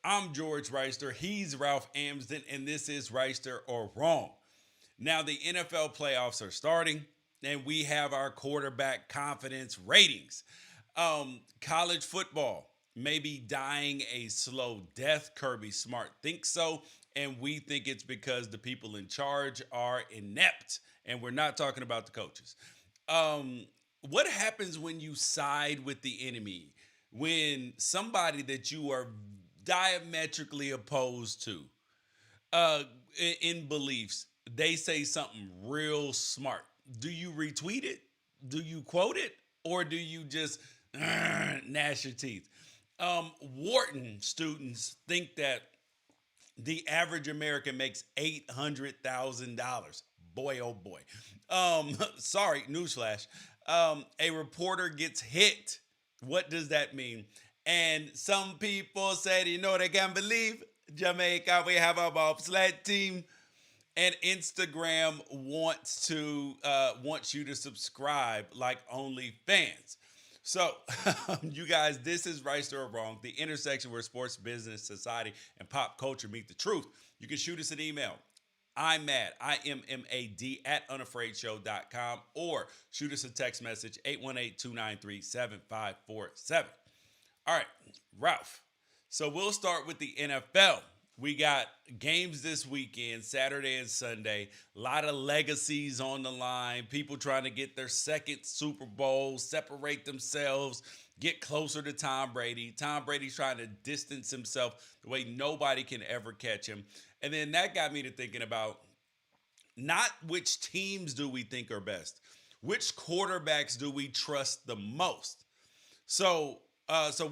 I'm George Reister. He's Ralph Amsden, and this is Reister or Wrong. Now, the NFL playoffs are starting, and we have our quarterback confidence ratings. College football may be dying a slow death. Kirby Smart thinks so, and we think it's because the people in charge are inept, and we're not talking about the coaches. What happens when you side with the enemy? When somebody that you are diametrically opposed to uh, in beliefs, they say something real smart. Do you retweet it? Do you quote it? Or do you just gnash your teeth? Wharton students think that the average American makes $800,000. Boy, oh boy. Sorry, newsflash. A reporter gets hit. What does that mean? And some people said, they can't believe Jamaica, we have a bobsled team. And Instagram wants you to subscribe like OnlyFans. So, you guys, this is Right or Wrong, the intersection where sports, business, society, and pop culture meet the truth. You can shoot us an email. I'm mad, IMMAD at unafraidshow.com, or shoot us a text message, 818-293-7547. All right, Ralph. So we'll start with the NFL. We got games this weekend, Saturday and Sunday. A lot of legacies on the line. People trying to get their second Super Bowl, separate themselves, get closer to Tom Brady. Tom Brady's trying to distance himself the way nobody can ever catch him. And then that got me to thinking about not which teams do we think are best, which quarterbacks do we trust the most. So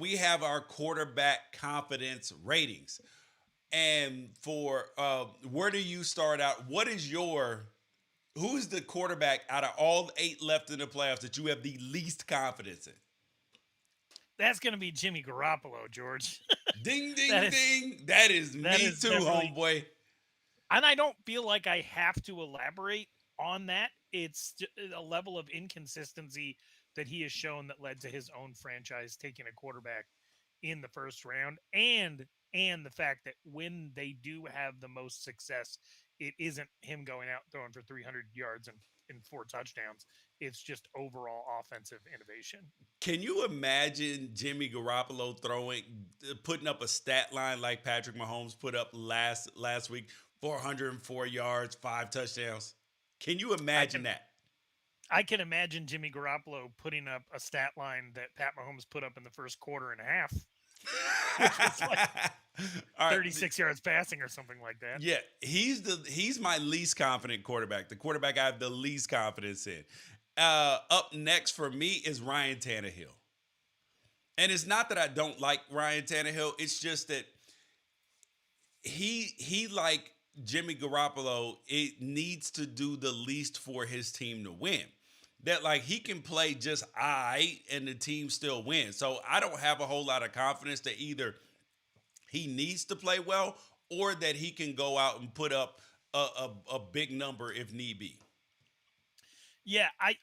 we have our quarterback confidence ratings. And for where do you start out? Who's the quarterback out of all 8 left in the playoffs that you have the least confidence in? That's going to be Jimmy Garoppolo, George. Ding, ding, that is ding. That is that me is too, definitely, homeboy. and I don't feel like I have to elaborate on that. It's a level of inconsistency that he has shown that led to his own franchise taking a quarterback in the first round, and the fact that when they do have the most success, it isn't him going out throwing for 300 yards and 4 touchdowns. It's just overall offensive innovation. Can you imagine Jimmy Garoppolo putting up a stat line like Patrick Mahomes put up last week, 404 yards, 5 touchdowns? Can you I imagine can that? I can imagine Jimmy Garoppolo putting up a stat line that Pat Mahomes put up in the first quarter and a half, which was like All right. 36 yards passing or something like that. Yeah, he's my least confident quarterback. The quarterback I have the least confidence in. Up next for me is Ryan Tannehill. And it's not that I don't like Ryan Tannehill. It's just that he like Jimmy Garoppolo, it needs to do the least for his team to win. That like he can play just I and the team still win. So I don't have a whole lot of confidence that either he needs to play well or that he can go out and put up a big number if need be. Yeah, I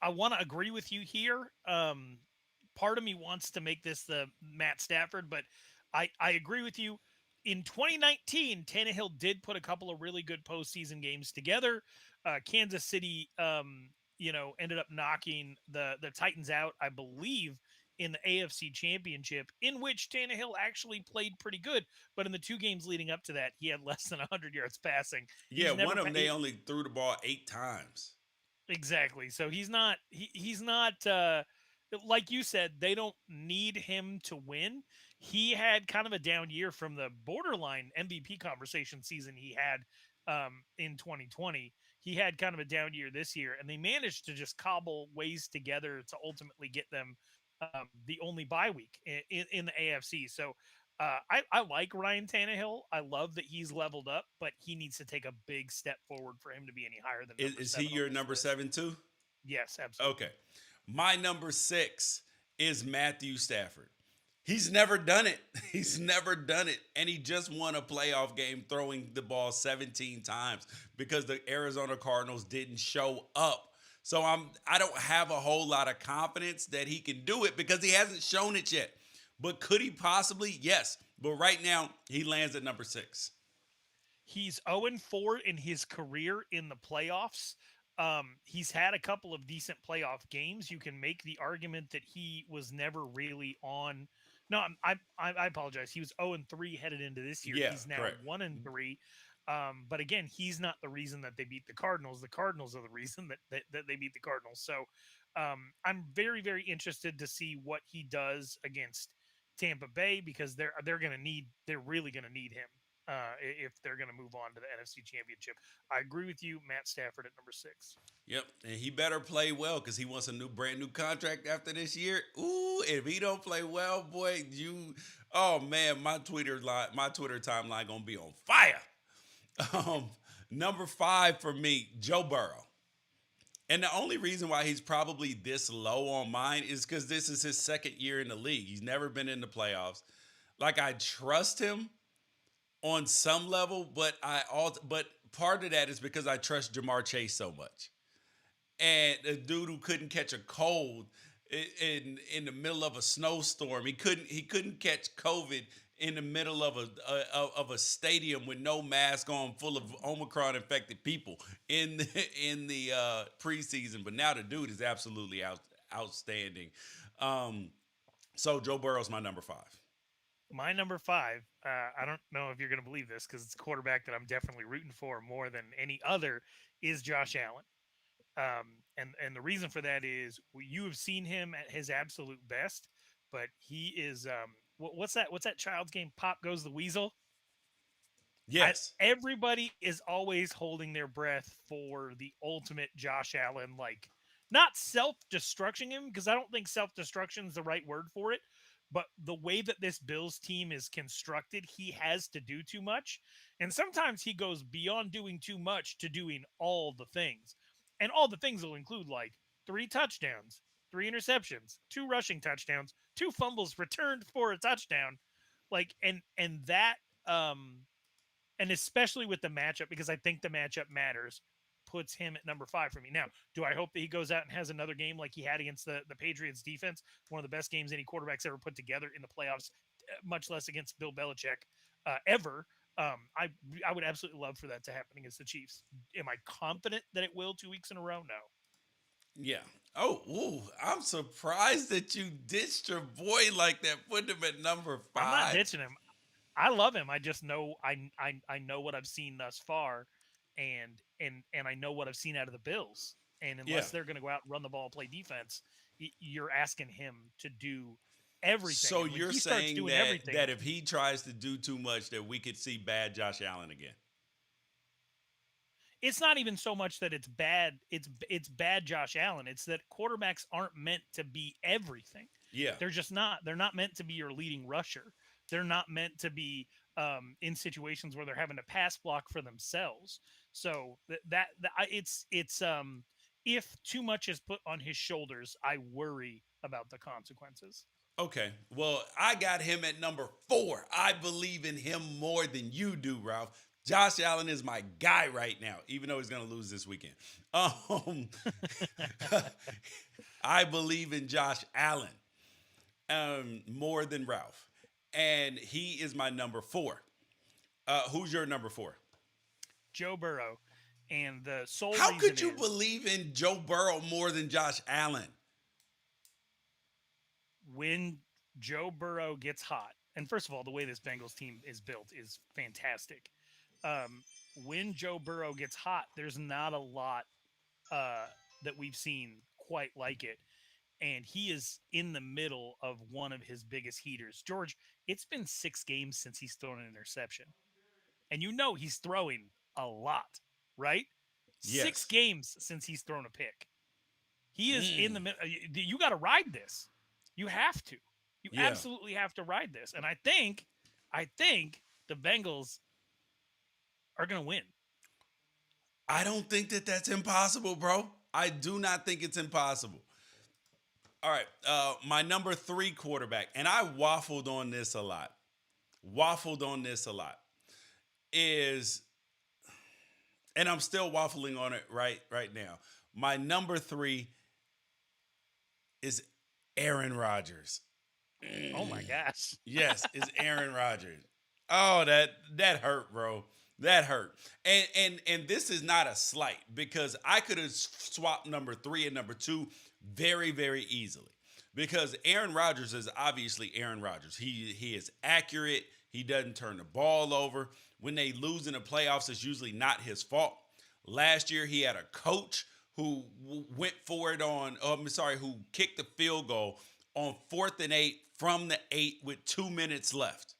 want to agree with you here. Part of me wants to make this the Matt Stafford, but I agree with you. In 2019, Tannehill did put a couple of really good postseason games together. Kansas City, ended up knocking the Titans out, I believe, in the AFC Championship, in which Tannehill actually played pretty good. But in the 2 games leading up to that, he had less than 100 yards passing. Yeah, He's one never of them they only threw the ball 8 times. exactly. So he's not like you said, they don't need him to win. He had kind of a down year from the borderline MVP conversation season he had in 2020. He had kind of a down year this year, and they managed to just cobble ways together to ultimately get them the only bye week in the AFC. So I like Ryan Tannehill. I love that he's leveled up, but he needs to take a big step forward for him to be any higher than Is, number is he 7 on your this number list. 7 too? Yes, absolutely. Okay. My number 6 is Matthew Stafford. He's never done it. He's never done it. And he just won a playoff game throwing the ball 17 times because the Arizona Cardinals didn't show up. So I don't have a whole lot of confidence that he can do it because he hasn't shown it yet. But could he possibly? Yes. But right now, he lands at number 6. He's 0-4 in his career in the playoffs. He's had a couple of decent playoff games. You can make the argument that he was never really on. No, I apologize. He was 0-3 headed into this year. Yeah, He's now correct. 1-3. But again, he's not the reason that they beat the Cardinals. The Cardinals are the reason that they beat the Cardinals. So I'm very, very interested to see what he does against Tampa Bay because they're really gonna need him if they're gonna move on to the NFC Championship. I agree with you, Matt Stafford at number 6. Yep, and he better play well because he wants a brand new contract after this year. Ooh, if he don't play well, boy, oh man, my Twitter timeline gonna be on fire. Um, Number 5 for me, Joe Burrow. And the only reason why he's probably this low on mine is because this is his second year in the league. He's never been in the playoffs. Like I trust him on some level, but part of that is because I trust Jamar Chase so much. And a dude who couldn't catch a cold in the middle of a snowstorm, he couldn't catch COVID in the middle of a stadium with no mask on, full of Omicron infected people in the preseason. But now the dude is absolutely outstanding. Um, so Joe Burrow's my number 5. My number 5, I don't know if you're going to believe this because it's a quarterback that I'm definitely rooting for more than any other, is Josh Allen. And the reason for that is you have seen him at his absolute best, but he is what's that child's game? Pop Goes the Weasel. Yes. Everybody is always holding their breath for the ultimate Josh Allen, like not self-destructing him because I don't think self-destruction is the right word for it. But the way that this Bills team is constructed, he has to do too much. And sometimes he goes beyond doing too much to doing all the things. And all the things will include like 3 touchdowns, 3 interceptions, 2 rushing touchdowns, 2 fumbles returned for a touchdown. Like and that and especially with the matchup, because I think the matchup matters, puts him at number 5 for me. Now, do I hope that he goes out and has another game like he had against the Patriots defense, one of the best games any quarterback's ever put together in the playoffs, much less against Bill Belichick ever? I would absolutely love for that to happen against the Chiefs. Am I confident that it will 2 weeks in a row? No. Yeah. Oh, ooh, I'm surprised that you ditched your boy like that. Put him at number I'm not 5. ditching him. I love him. I just know I know what I've seen thus far, and I know what I've seen out of the Bills. And Yeah. unless they're going to go out and run the ball, play defense, you're asking him to do everything. So And when you're he starts saying doing that everything, that if he tries to do too much, that we could see bad Josh Allen again. it's not even so much that it's bad. It's bad Josh Allen. It's that quarterbacks aren't meant to be everything. Yeah. They're just not. They're not meant to be your leading rusher. They're not meant to be in situations where they're having to pass block for themselves. So it's if too much is put on his shoulders, I worry about the consequences. Okay. Well, I got him at number 4. I believe in him more than you do, Ralph. Josh Allen is my guy right now, even though he's going to lose this weekend. Um, I believe in Josh Allen more than Ralph, and he is my number 4. Who's your number 4? Joe Burrow, and the sole How reason could you is believe in Joe Burrow more than Josh Allen? when Joe Burrow gets hot. And first of all, the way this Bengals team is built is fantastic. When Joe Burrow gets hot, there's not a lot that we've seen quite like it. And he is in the middle of one of his biggest heaters. George, it's been 6 games since he's thrown an interception. And you know he's throwing a lot, right? Six Yes. games since he's thrown a pick. He is in the Mm, middle. You got to ride this. You have to. You yeah. absolutely have to ride this. And I think the Bengals are going to win. I don't think that that's impossible, bro. I do not think it's impossible. All right. My number 3 quarterback, and I waffled on this a lot. Is, and I'm still waffling on it right now. My number 3 is Aaron Rodgers. Oh my gosh. Yes, it's Aaron Rodgers. Oh, that hurt, bro. That hurt. And this is not a slight because I could have swapped number 3 and number 2 very very easily. Because Aaron Rodgers is obviously Aaron Rodgers. He is accurate. He doesn't turn the ball over. When they lose in the playoffs, it's usually not his fault. Last year, he had a coach who went for it on. I'm sorry, who kicked the field goal on 4th and 8 from the 8 with 2 minutes left.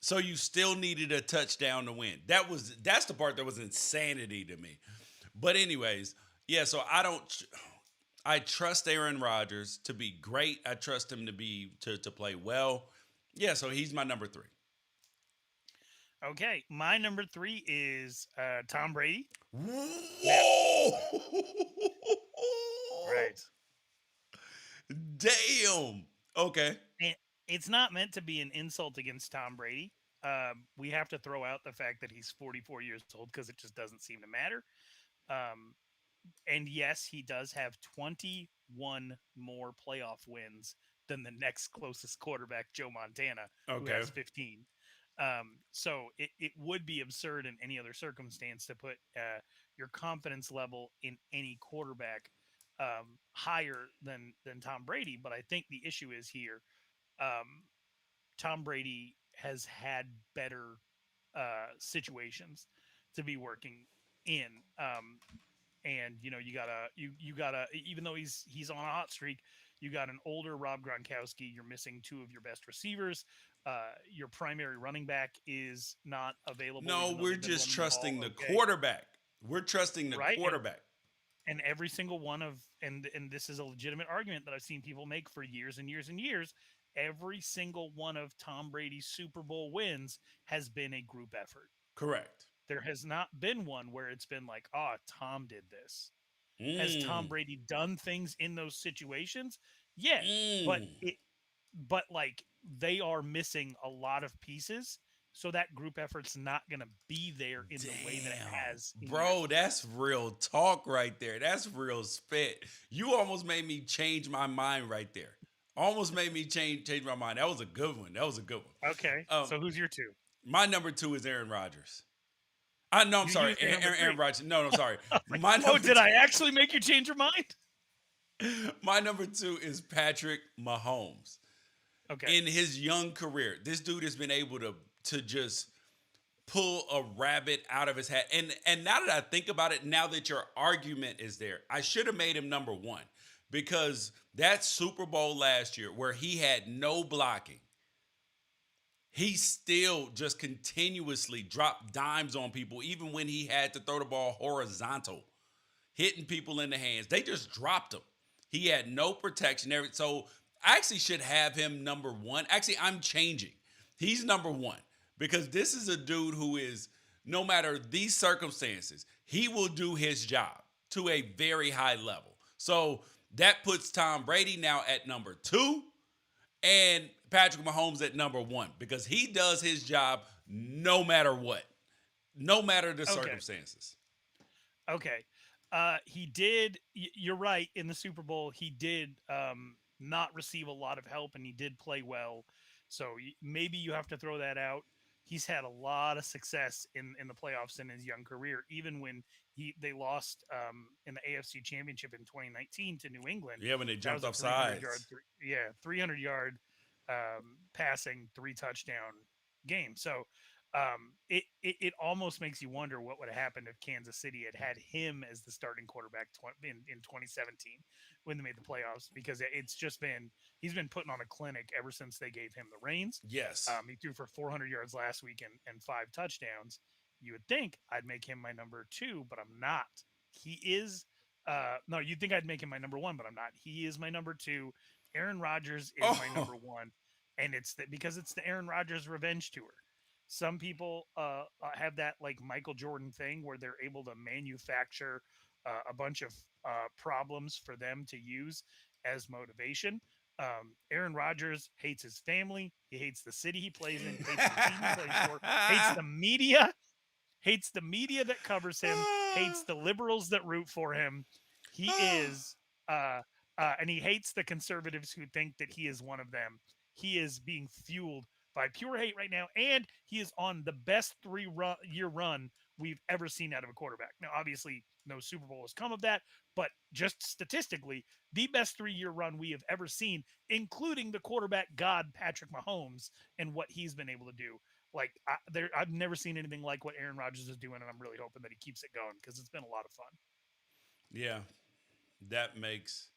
So you still needed a touchdown to win. That's the part that was insanity to me. But anyways, yeah. So I don't. I trust Aaron Rodgers to be great. I trust him to play well. Yeah. So he's my number 3. Okay, my number 3 is Tom Brady. Now, Whoa! right. Damn. Okay. And it's not meant to be an insult against Tom Brady. We have to throw out the fact that he's 44 years old because it just doesn't seem to matter. Um, and yes, he does have 21 more playoff wins than the next closest quarterback, Joe Montana, who Okay. has 15. So it would be absurd in any other circumstance to put your confidence level in any quarterback higher than Tom Brady. But I think the issue is here. Um, Tom Brady has had better situations to be working in. And you gotta even though he's on a hot streak, you got an older Rob Gronkowski. You're missing two of your best receivers. Your primary running back is not available, No, even though we're they've been just running the ball trusting the okay, quarterback. We're trusting the right? quarterback. And every single one of and this is a legitimate argument that I've seen people make for years and years and years. Every single one of Tom Brady's Super Bowl wins has been a group effort. Correct. There has not been one where it's been like, "Oh, Tom did this." Has Tom Mm. Brady done things in those situations? Yeah, but Mm. like they are missing a lot of pieces, so that group effort's not going to be there in the way that it Damn. has in years Bro, before. that's real talk right there. That's real spit. You almost made me change my mind right there. Almost made me change my mind. That was a good one. That was a good Okay, one. so who's your two? My number 2 is Aaron Rodgers. I no, I'm You sorry, used your number Aaron three. Rodgers. No, no, sorry. Like, My oh, number did I actually make you change your mind? my number 2 is Patrick Mahomes. Okay, In his young career, this dude has been able to just pull a rabbit out of his hat. And now that I think about it, now that your argument is there, I should have made him number 1 because that Super Bowl last year where he had no blocking, he still just continuously dropped dimes on people even when he had to throw the ball horizontal, hitting people in the hands. They just dropped him. He had no protection. So I actually should have him number 1. Actually, I'm changing. He's number 1 because this is a dude who is, no matter these circumstances, he will do his job to a very high level. So that puts Tom Brady now at number 2 and Patrick Mahomes at number 1 because he does his job no matter what, no matter the okay, circumstances. okay. He did. You're right. In the Super Bowl, he did not receive a lot of help, and he did play well. So maybe you have to throw that out. He's had a lot of success in the playoffs in his young career, even when they lost in the AFC Championship in 2019 to New England. Yeah, when they That jumped was a off 300 yard, sides. 300 yard passing, 3 touchdown game. So it almost makes you wonder what would have happened if Kansas City had him as the starting quarterback in 2017 when they made the playoffs, because it's just been he's been putting on a clinic ever since they gave him the reins. Yes. He threw for 400 yards last week and 5 touchdowns. You would think I'd make him my number 2, but I'm not. He is no, you'd think I'd make him my number 1, but I'm not. He is my number 2. Aaron Rodgers is my Oh. number 1, and because it's the Aaron Rodgers revenge tour. Some people have that like Michael Jordan thing where they're able to manufacture a bunch of problems for them to use as motivation. Aaron Rodgers hates his family. He hates the city he plays in. Hates the team he plays for. Hates the media. Hates the media that covers him. Hates the liberals that root for him. He is, and he hates the conservatives who think that he is one of them. he is being fueled by pure hate right now, and he is on the best year run we've ever seen out of a quarterback. Now, obviously, no Super Bowl has come of that, but just statistically, the best 3 year run we have ever seen, including the quarterback god Patrick Mahomes and what he's been able to do. Like I've never seen anything like what Aaron Rodgers is doing, and I'm really hoping that he keeps it going because it's been a lot of fun. Yeah, that makes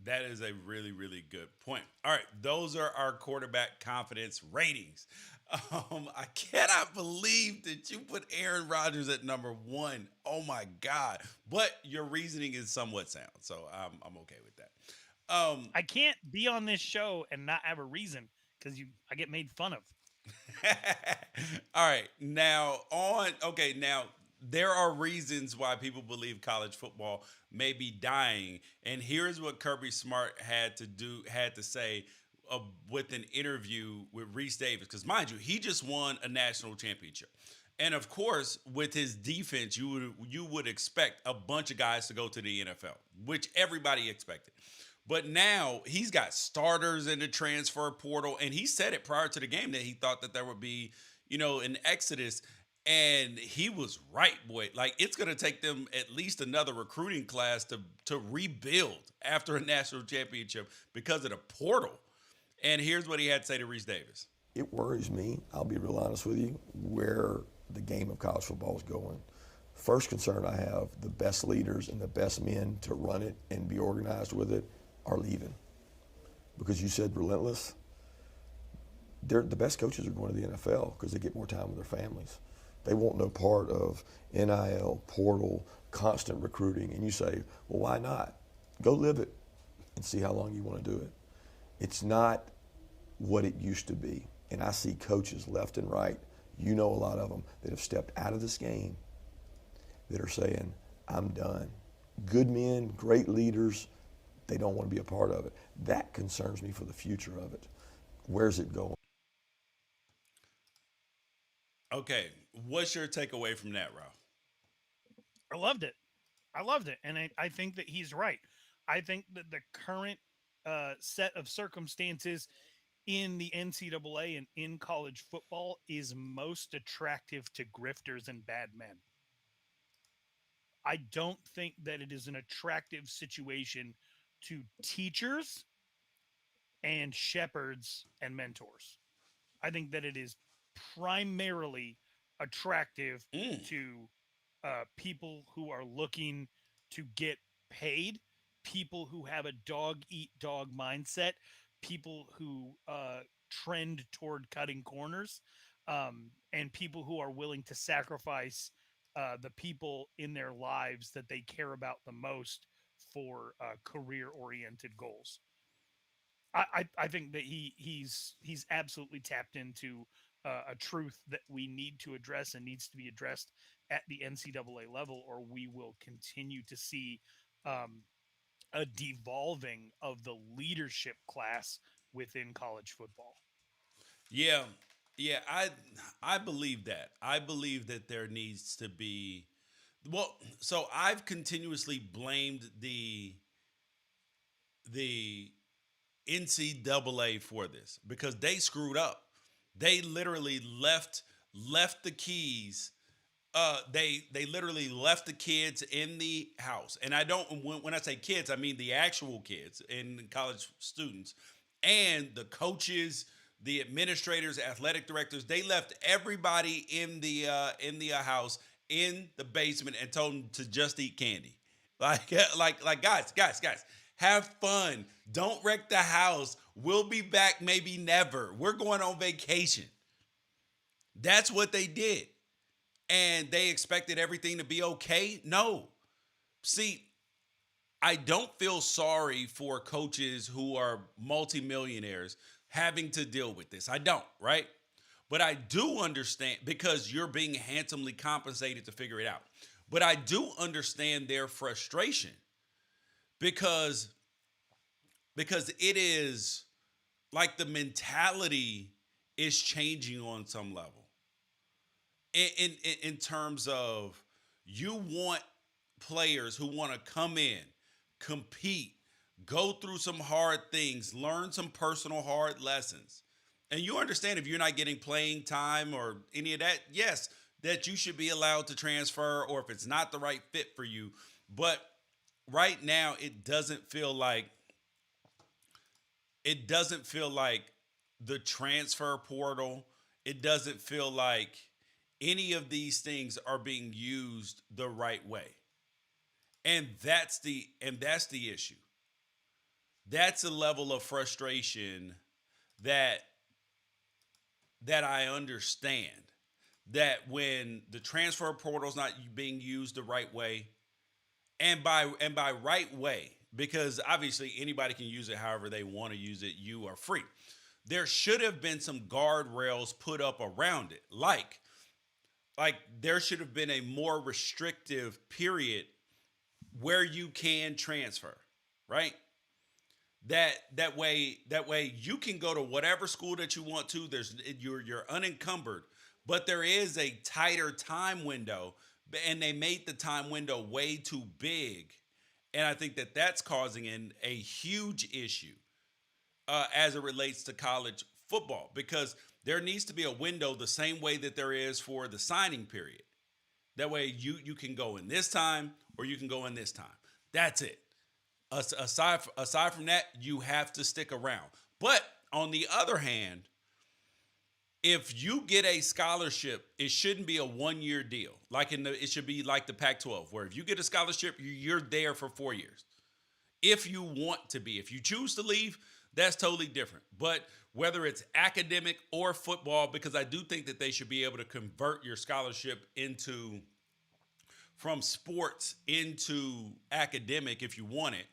that is a really, really good point. All right, those are our quarterback confidence ratings. I cannot believe that you put Aaron Rodgers at number one. Oh my God! But your reasoning is somewhat sound, so I'm okay with that. I can't be on this show and not have a reason because I get made fun of. All right, now there are reasons why people believe college football may be dying, and here's what Kirby Smart had to say with an interview with Reese Davis, because mind you, he just won a national championship. And of course, with his defense, you would expect a bunch of guys to go to the NFL, which everybody expected. But now he's got starters in the transfer portal, and he said it prior to the game that he thought that there would be, an exodus, and he was right, boy. Like it's gonna take them at least another recruiting class to rebuild after a national championship because of the portal. And here's what he had to say to Reese Davis. It worries me, I'll be real honest with you, where the game of college football is going. First concern I have, the best leaders and the best men to run it and be organized with it are leaving. Because you said relentless, the best coaches are going to the NFL because they get more time with their families. They want no part of NIL, portal, constant recruiting. And you say, well, why not? Go live it and see how long you want to do it. It's not what it used to be. And I see coaches left and right, you know a lot of them, that have stepped out of this game that are saying, I'm done. Good men, great leaders, they don't want to be a part of it. That concerns me for the future of it. Where's it going? Okay, what's your takeaway from that, Ralph? I loved it. I loved it. And I think that he's right. I think that the current set of circumstances in the NCAA and in college football is most attractive to grifters and bad men. I don't think that it is an attractive situation to teachers and shepherds and mentors. I think that it is primarily attractive Mm. to people who are looking to get paid, people who have a dog eat dog mindset, people who trend toward cutting corners, and people who are willing to sacrifice the people in their lives that they care about the most for career oriented goals. I think that he's absolutely tapped into a truth that we need to address and needs to be addressed at the NCAA level, or we will continue to see um, a devolving of the leadership class within college football. Yeah, yeah, I believe that. I believe that there needs to be well, so I've continuously blamed the NCAA for this because they screwed up. They literally left the keys. They literally left the kids in the house, and I don't when I say kids, I mean the actual kids and college students, and the coaches, the administrators, athletic directors. They left everybody in the house in the basement and told them to just eat candy. Like like guys, have fun. Don't wreck the house. We'll be back maybe never. We're going on vacation. That's what they did. And they expected everything to be okay? No. See, I don't feel sorry for coaches who are multimillionaires having to deal with this. I don't, right? But I do understand because you're being handsomely compensated to figure it out. But I do understand their frustration because it is like the mentality is changing on some level. In terms of you want players who want to come in, compete, go through some hard things, learn some personal hard lessons. And you understand if you're not getting playing time or any of that, yes, that you should be allowed to transfer or if it's not the right fit for you. But right now it doesn't feel like the transfer portal, it doesn't feel like any of these things are being used the right way. And that's the issue. That's a level of frustration that I understand that when the transfer portal's not being used the right way, and by right way, because obviously anybody can use it however they want to use it, you are free. There should have been some guardrails put up around it. Like there should have been a more restrictive period where you can transfer, right? That way you can go to whatever school that you want to. You're unencumbered, but there is a tighter time window, and they made the time window way too big, and I think that that's causing a huge issue as it relates to college football because there needs to be a window the same way that there is for the signing period. That way you can go in this time or you can go in this time. That's it. Aside from that, you have to stick around. But on the other hand, if you get a scholarship, it shouldn't be a 1 year deal. It should be like the Pac-12, where if you get a scholarship, you're there for 4 years. If you want to be, if you choose to leave, that's totally different. But whether it's academic or football, because I do think that they should be able to convert your scholarship into from sports into academic if you want it,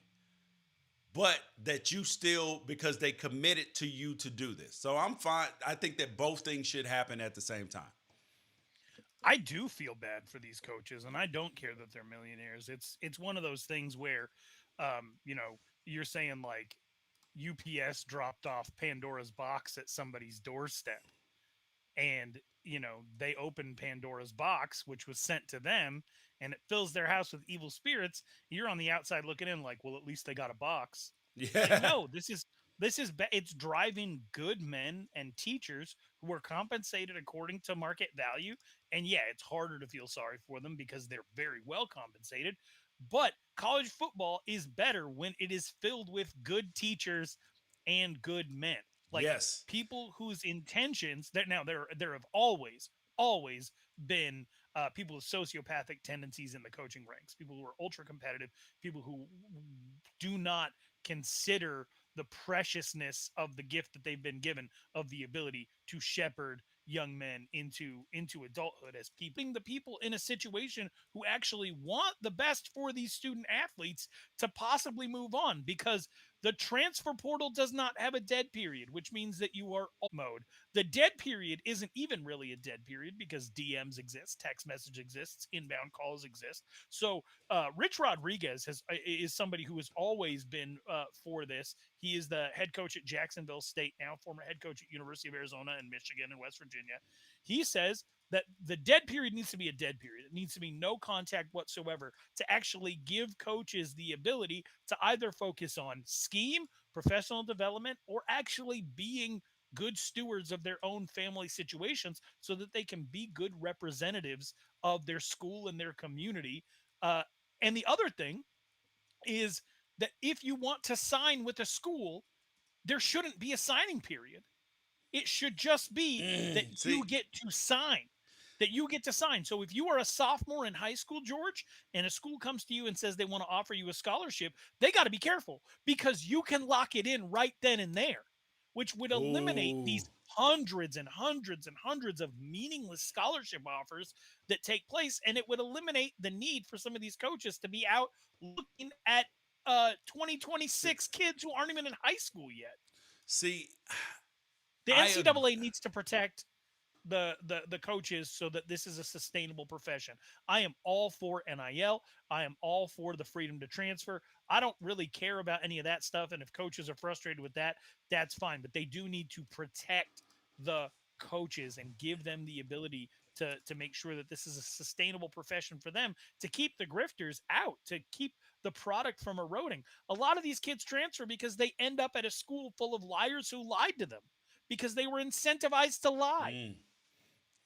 but that you still because they committed to you to do this. So I'm fine. I think that both things should happen at the same time. I do feel bad for these coaches, and I don't care that they're millionaires. It's one of those things where, you're saying like UPS dropped off Pandora's box at somebody's doorstep, and they open Pandora's box, which was sent to them, and it fills their house with evil spirits. You're on the outside looking in, like, well, at least they got a box. Like, Yeah. no, it's driving good men and teachers who are compensated according to market value. And yeah, it's harder to feel sorry for them because they're very well compensated. But college football is better when it is filled with good teachers and good men. Like Yes. people whose intentions that now there have always been people with sociopathic tendencies in the coaching ranks, people who are ultra competitive, people who do not consider the preciousness of the gift that they've been given of the ability to shepherd young men into adulthood as keeping the people in a situation who actually want the best for these student athletes to possibly move on, because the transfer portal does not have a dead period, which means that you are mode. The dead period isn't even really a dead period because DMs exist, text message exists, inbound calls exist. So Rich Rodriguez is somebody who has always been for this. He is the head coach at Jacksonville State now, former head coach at University of Arizona and Michigan and West Virginia. He says that the dead period needs to be a dead period. It needs to be no contact whatsoever to actually give coaches the ability to either focus on scheme, professional development, or actually being good stewards of their own family situations so that they can be good representatives of their school and their community. Uh, and the other thing is that if you want to sign with a school, there shouldn't be a signing period. It should just be that See, you get to sign. That you get to sign. So if you are a sophomore in high school, George, and a school comes to you and says they want to offer you a scholarship, they got to be careful because you can lock it in right then and there, which would eliminate ooh, these hundreds and hundreds and hundreds of meaningless scholarship offers that take place. And it would eliminate the need for some of these coaches to be out looking at 2026 kids who aren't even in high school yet. see, The I ag- NCAA needs to protect the coaches so that this is a sustainable profession. I am all for NIL. I am all for the freedom to transfer. I don't really care about any of that stuff. And if coaches are frustrated with that, that's fine. But they do need to protect the coaches and give them the ability to make sure that this is a sustainable profession for them, to keep the grifters out, to keep the product from eroding. A lot of these kids transfer because they end up at a school full of liars who lied to them because they were incentivized to lie. Mm,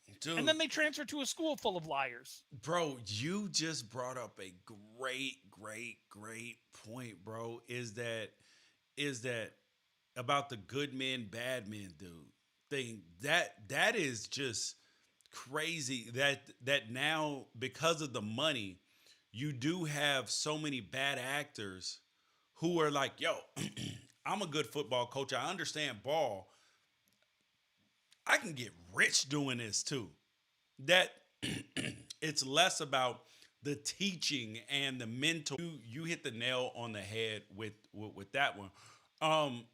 And dude, then they transfer to a school full of liars. bro, you just brought up a great point, bro. Is that about the good men, bad men, dude? Thing that is just crazy. That now because of the money, you do have so many bad actors who are like, yo, I'm a good football coach. I understand ball. I can get rich doing this too. That it's less about the teaching and the mental. You hit the nail on the head with that one. Um,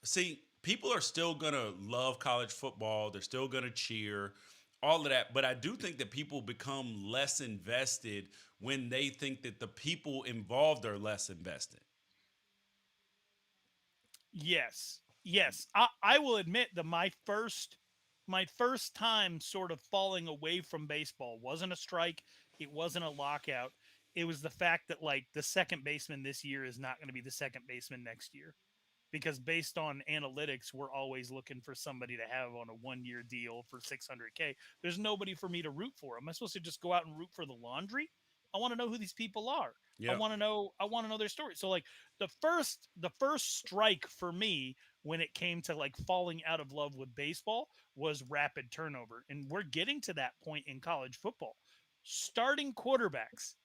See, people are still gonna love college football. They're still gonna cheer, all of that. But I do think that people become less invested when they think that the people involved are less invested. Yes. Yes. I will admit that my first time sort of falling away from baseball wasn't a strike. It wasn't a lockout. It was the fact that like the second baseman this year is not going to be the second baseman next year, because based on analytics, we're always looking for somebody to have on a 1 year deal for 600K. There's nobody for me to root for. Am I supposed to just go out and root for the laundry? I want to know who these people are. I Yep. want to know. I want to know their story. So like the first strike for me when it came to like falling out of love with baseball was rapid turnover, and we're getting to that point in college football. Starting quarterbacks,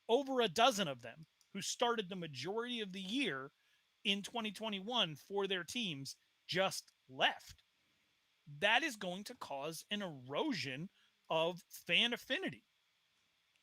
over a dozen of them who started the majority of the year in 2021 for their teams just left. That is going to cause an erosion of fan affinity.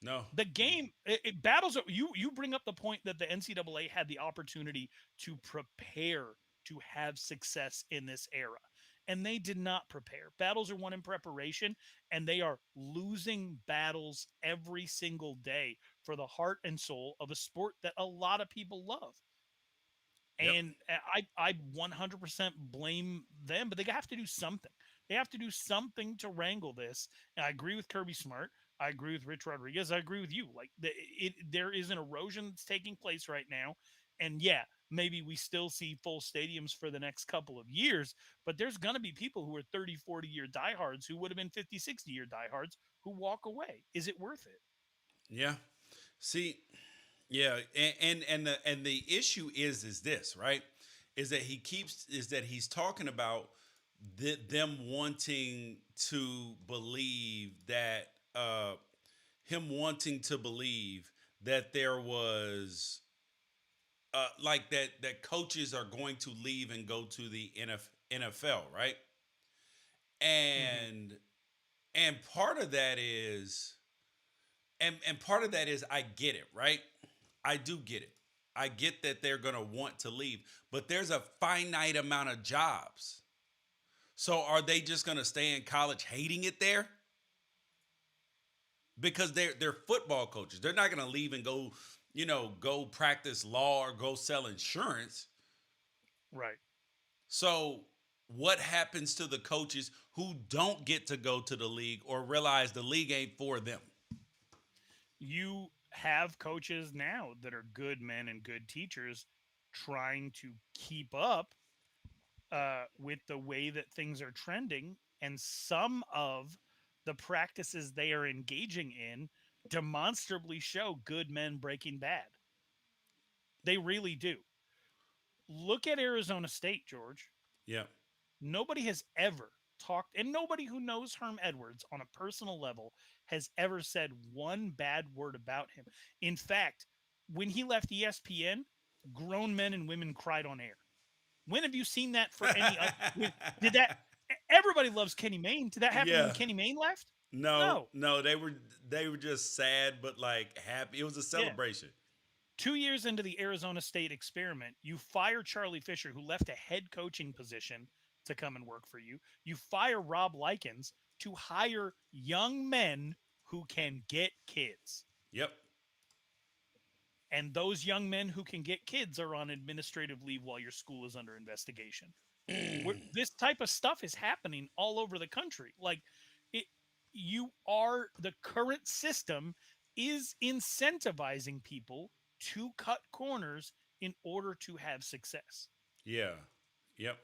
No. The game it battles. You bring up the point that the NCAA had the opportunity to prepare to have success in this era, and they did not prepare. Battles are won in preparation, and they are losing battles every single day for the heart and soul of a sport that a lot of people love. Yep. And I 100% blame them, but they have to do something. They have to do something to wrangle this. And I agree with Kirby Smart. I agree with Rich Rodriguez. I agree with you. Like there is an erosion that's taking place right now, and yeah, maybe we still see full stadiums for the next couple of years, but there's going to be people who are 30, 40-year diehards who would have been 50, 60-year diehards who walk away. Is it worth it? Yeah. See, yeah, and the issue is this, right? Is that he's talking about them wanting to believe that him wanting to believe that there was like that coaches are going to leave and go to the NFL, right? Hmm. And and part of that is and part of that is I get it, right? I do get it. I get that they're going to want to leave, but there's a finite amount of jobs. So are they just going to stay in college hating it there? Because they're football coaches. They're not going to leave and go, go practice law or go sell insurance. Right. So what happens to the coaches who don't get to go to the league or realize the league ain't for them? You have coaches now that are good men and good teachers trying to keep up with the way that things are trending, and some of the practices they are engaging in demonstrably show good men breaking bad. They really do. Look at Arizona State, George. Yeah. Nobody has ever talked, and nobody who knows Herm Edwards on a personal level has ever said one bad word about him. In fact, when he left ESPN, grown men and women cried on air. When have you seen that for any other? Did that? Everybody loves Kenny Mayne. Did that happen when Yeah. Kenny Mayne left? No, No. no, they were just sad but like happy. It was a Yeah. celebration. 2 years into the Arizona State experiment, you fire Charlie Fisher, who left a head coaching position to come and work for you. You fire Rob Likens to hire young men who can get kids. Yep. And those young men who can get kids are on administrative leave while your school is under investigation. This type of stuff is happening all over the country. Like it, you are the current system is incentivizing people to cut corners in order to have success. Yeah. Yep.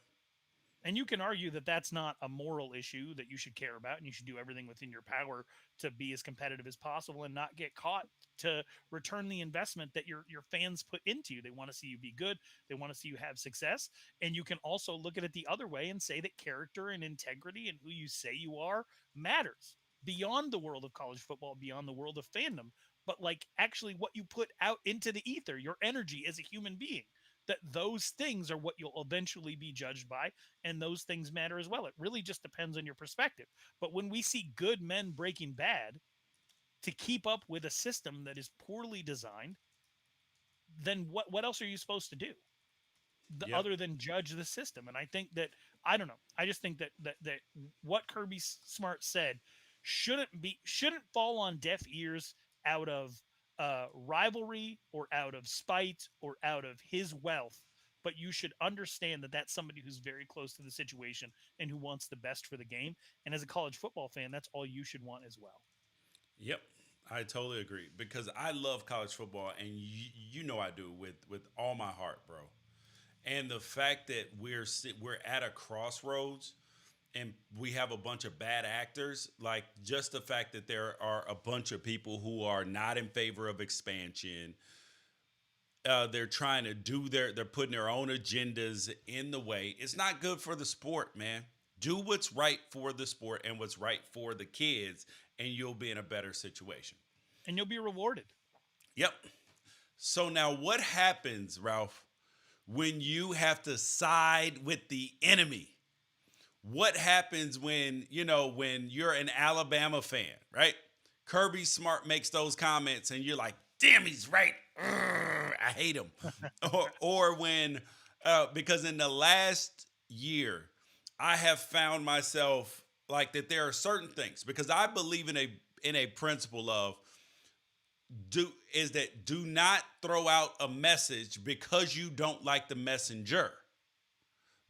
And you can argue that that's not a moral issue that you should care about, and you should do everything within your power to be as competitive as possible and not get caught, to return the investment that your fans put into you. They want to see you be good. They want to see you have success. And you can also look at it the other way and say that character and integrity and who you say you are matters beyond the world of college football, beyond the world of fandom, but like actually what you put out into the ether, your energy as a human being, that those things are what you'll eventually be judged by, and those things matter as well. It really just depends on your perspective. But when we see good men breaking bad to keep up with a system that is poorly designed, then what else are you supposed to do? Yep. Other than judge the system. And I think that, I don't know. I just think that what Kirby Smart said shouldn't fall on deaf ears out of rivalry or out of spite or out of his wealth. But you should understand that that's somebody who's very close to the situation and who wants the best for the game. And as a college football fan, that's all you should want as well. Yep. I totally agree because I love college football, and you know I do with all my heart, bro. And the fact that we're at a crossroads and we have a bunch of bad actors, like just the fact that there are a bunch of people who are not in favor of expansion. They're trying to they're putting their own agendas in the way. It's not good for the sport, man. Do what's right for the sport and what's right for the kids, and you'll be in a better situation. And you'll be rewarded. Yep. So now what happens, Ralph, when you have to side with the enemy? What happens when, when you're an Alabama fan, right? Kirby Smart makes those comments and you're like, damn, he's right. I hate him. or when, because in the last year, I have found myself like that there are certain things, because I believe in a principle of do not throw out a message because you don't like the messenger.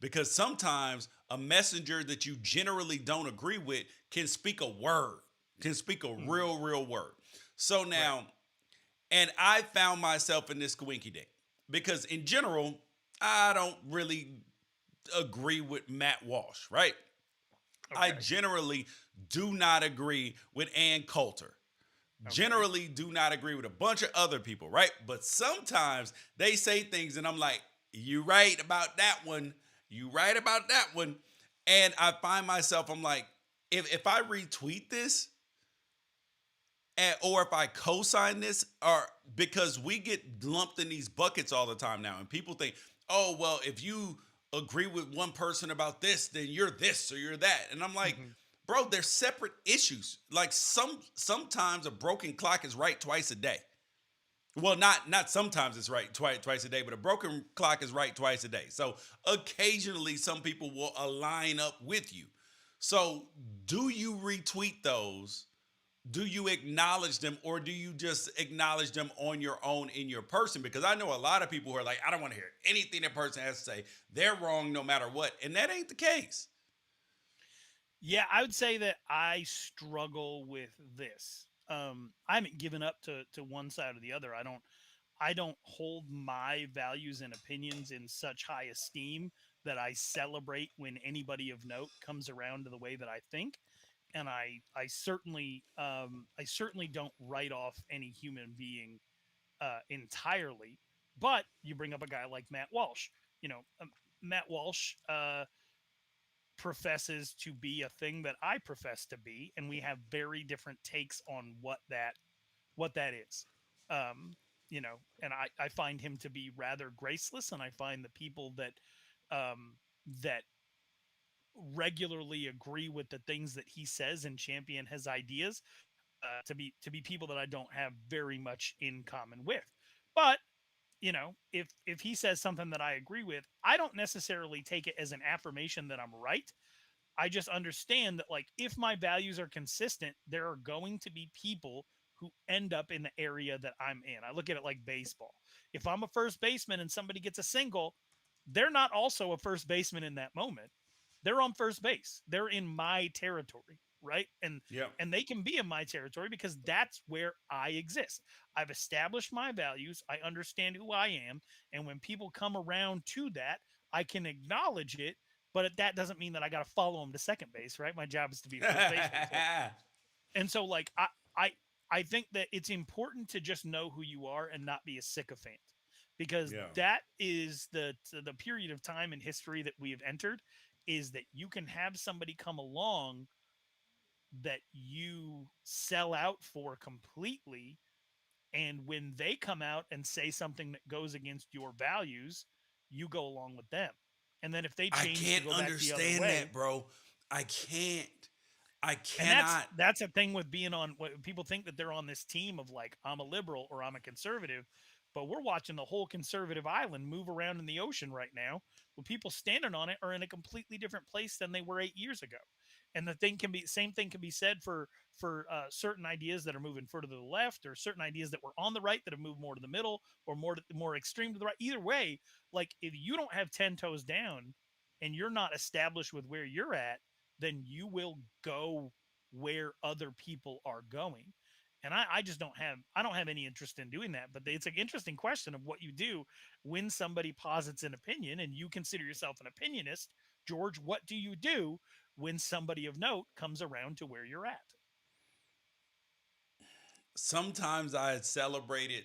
Because sometimes a messenger that you generally don't agree with can speak a word, can speak a real word. So now, right. And I found myself in this squinky dink because in general, I don't really agree with Matt Walsh, right? Okay. I generally do not agree with Ann Coulter. Okay. Generally do not agree with a bunch of other people, right? But sometimes they say things and I'm like, you right about that one. You right about that one. And I find myself, I'm like, if I retweet this or if I co-sign this, or because we get lumped in these buckets all the time now, and people think, oh, well, if you agree with one person about this, then you're this or you're that. And I'm like, bro, they're separate issues. Like sometimes a broken clock is right twice a day. Well, not sometimes it's right twice a day, but a broken clock is right twice a day. So occasionally some people will align up with you. So do you retweet those? Do you acknowledge them, or do you just acknowledge them on your own in your person? Because I know a lot of people who are like, I don't want to hear anything that person has to say. They're wrong no matter what. And that ain't the case. Yeah, I would say that I struggle with this. I haven't given up to one side or the other. I don't hold my values and opinions in such high esteem that I celebrate when anybody of note comes around to the way that I think. And I certainly don't write off any human being entirely. But you bring up a guy like Matt Walsh. Matt Walsh professes to be a thing that I profess to be, and we have very different takes on what that is. And I find him to be rather graceless, and I find the people that regularly agree with the things that he says and champion his ideas to be people that I don't have very much in common with. But if he says something that I agree with, I don't necessarily take it as an affirmation that I'm right. I just understand that, like, if my values are consistent, there are going to be people who end up in the area that I'm in. I look at it like baseball. If I'm a first baseman and somebody gets a single, they're not also a first baseman in that moment. They're on first base. They're in my territory, right? Yep. And they can be in my territory because that's where I exist. I've established my values. I understand who I am, and when people come around to that, I can acknowledge it. But that doesn't mean that I got to follow them to second base, right? My job is to be a first baseman. And so, like, I think that it's important to just know who you are and not be a sycophant, because Yeah. that is the period of time in history that we have entered, is that you can have somebody come along that you sell out for completely, and when they come out and say something that goes against your values, you go along with them. And then if they I change to can't go back the other understand way, that, bro. I can't. I and cannot. that's a thing with being on, what people think that they're on this team of like, I'm a liberal or I'm a conservative, but we're watching the whole conservative island move around in the ocean right now, where people standing on it are in a completely different place than they were 8 years ago. And same thing can be said for certain ideas that are moving further to the left, or certain ideas that were on the right that have moved more to the middle, or more extreme to the right. Either way, like, if you don't have 10 toes down and you're not established with where you're at, then you will go where other people are going. And I just don't have any interest in doing that. But it's an interesting question of what you do when somebody posits an opinion and you consider yourself an opinionist. George, what do you do when somebody of note comes around to where you're at? Sometimes I celebrate it.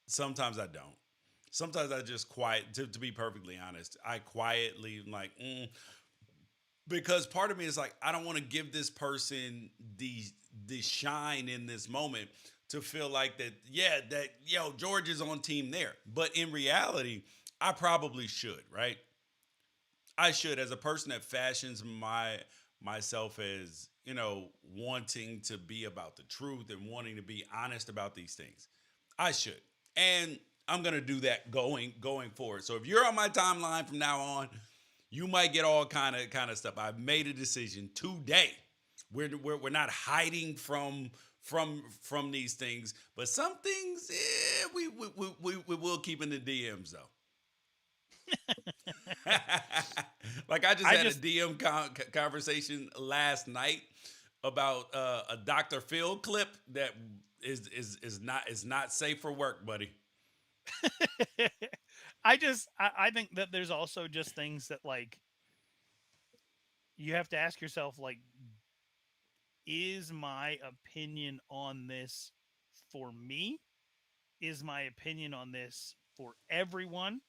Sometimes I don't. Sometimes I just quiet. To be perfectly honest, I quietly like, because part of me is like, I don't want to give this person the shine in this moment to feel like that, yeah, that, yo, George is on team there. But in reality, I probably should, right? I should, as a person that fashions myself as, wanting to be about the truth and wanting to be honest about these things. I should. And I'm gonna do that going forward. So if you're on my timeline from now on, you might get all kind of stuff. I've made a decision today. We're not hiding from these things, but some things we will keep in the DMs though. Like I just had a DM conversation last night about a Dr. Phil clip that is not safe for work, buddy. I think that there's also just things that, like, you have to ask yourself, like, is my opinion on this for me? Is my opinion on this for everyone?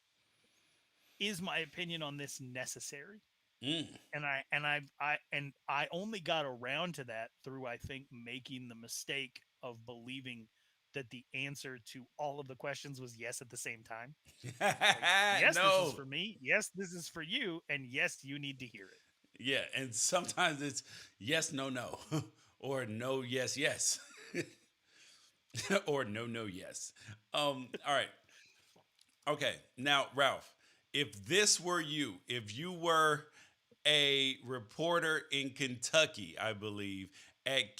Is my opinion on this necessary? And I only got around to that through, I think, making the mistake of believing that the answer to all of the questions was yes at the same time. Like, yes, No. this is for me. Yes, this is for you. And yes, you need to hear it. Yeah, and sometimes it's yes, no, no, or no, yes, yes, or no, no, yes. All right. Okay, now Ralph, if this were you, if you were a reporter in Kentucky, I believe at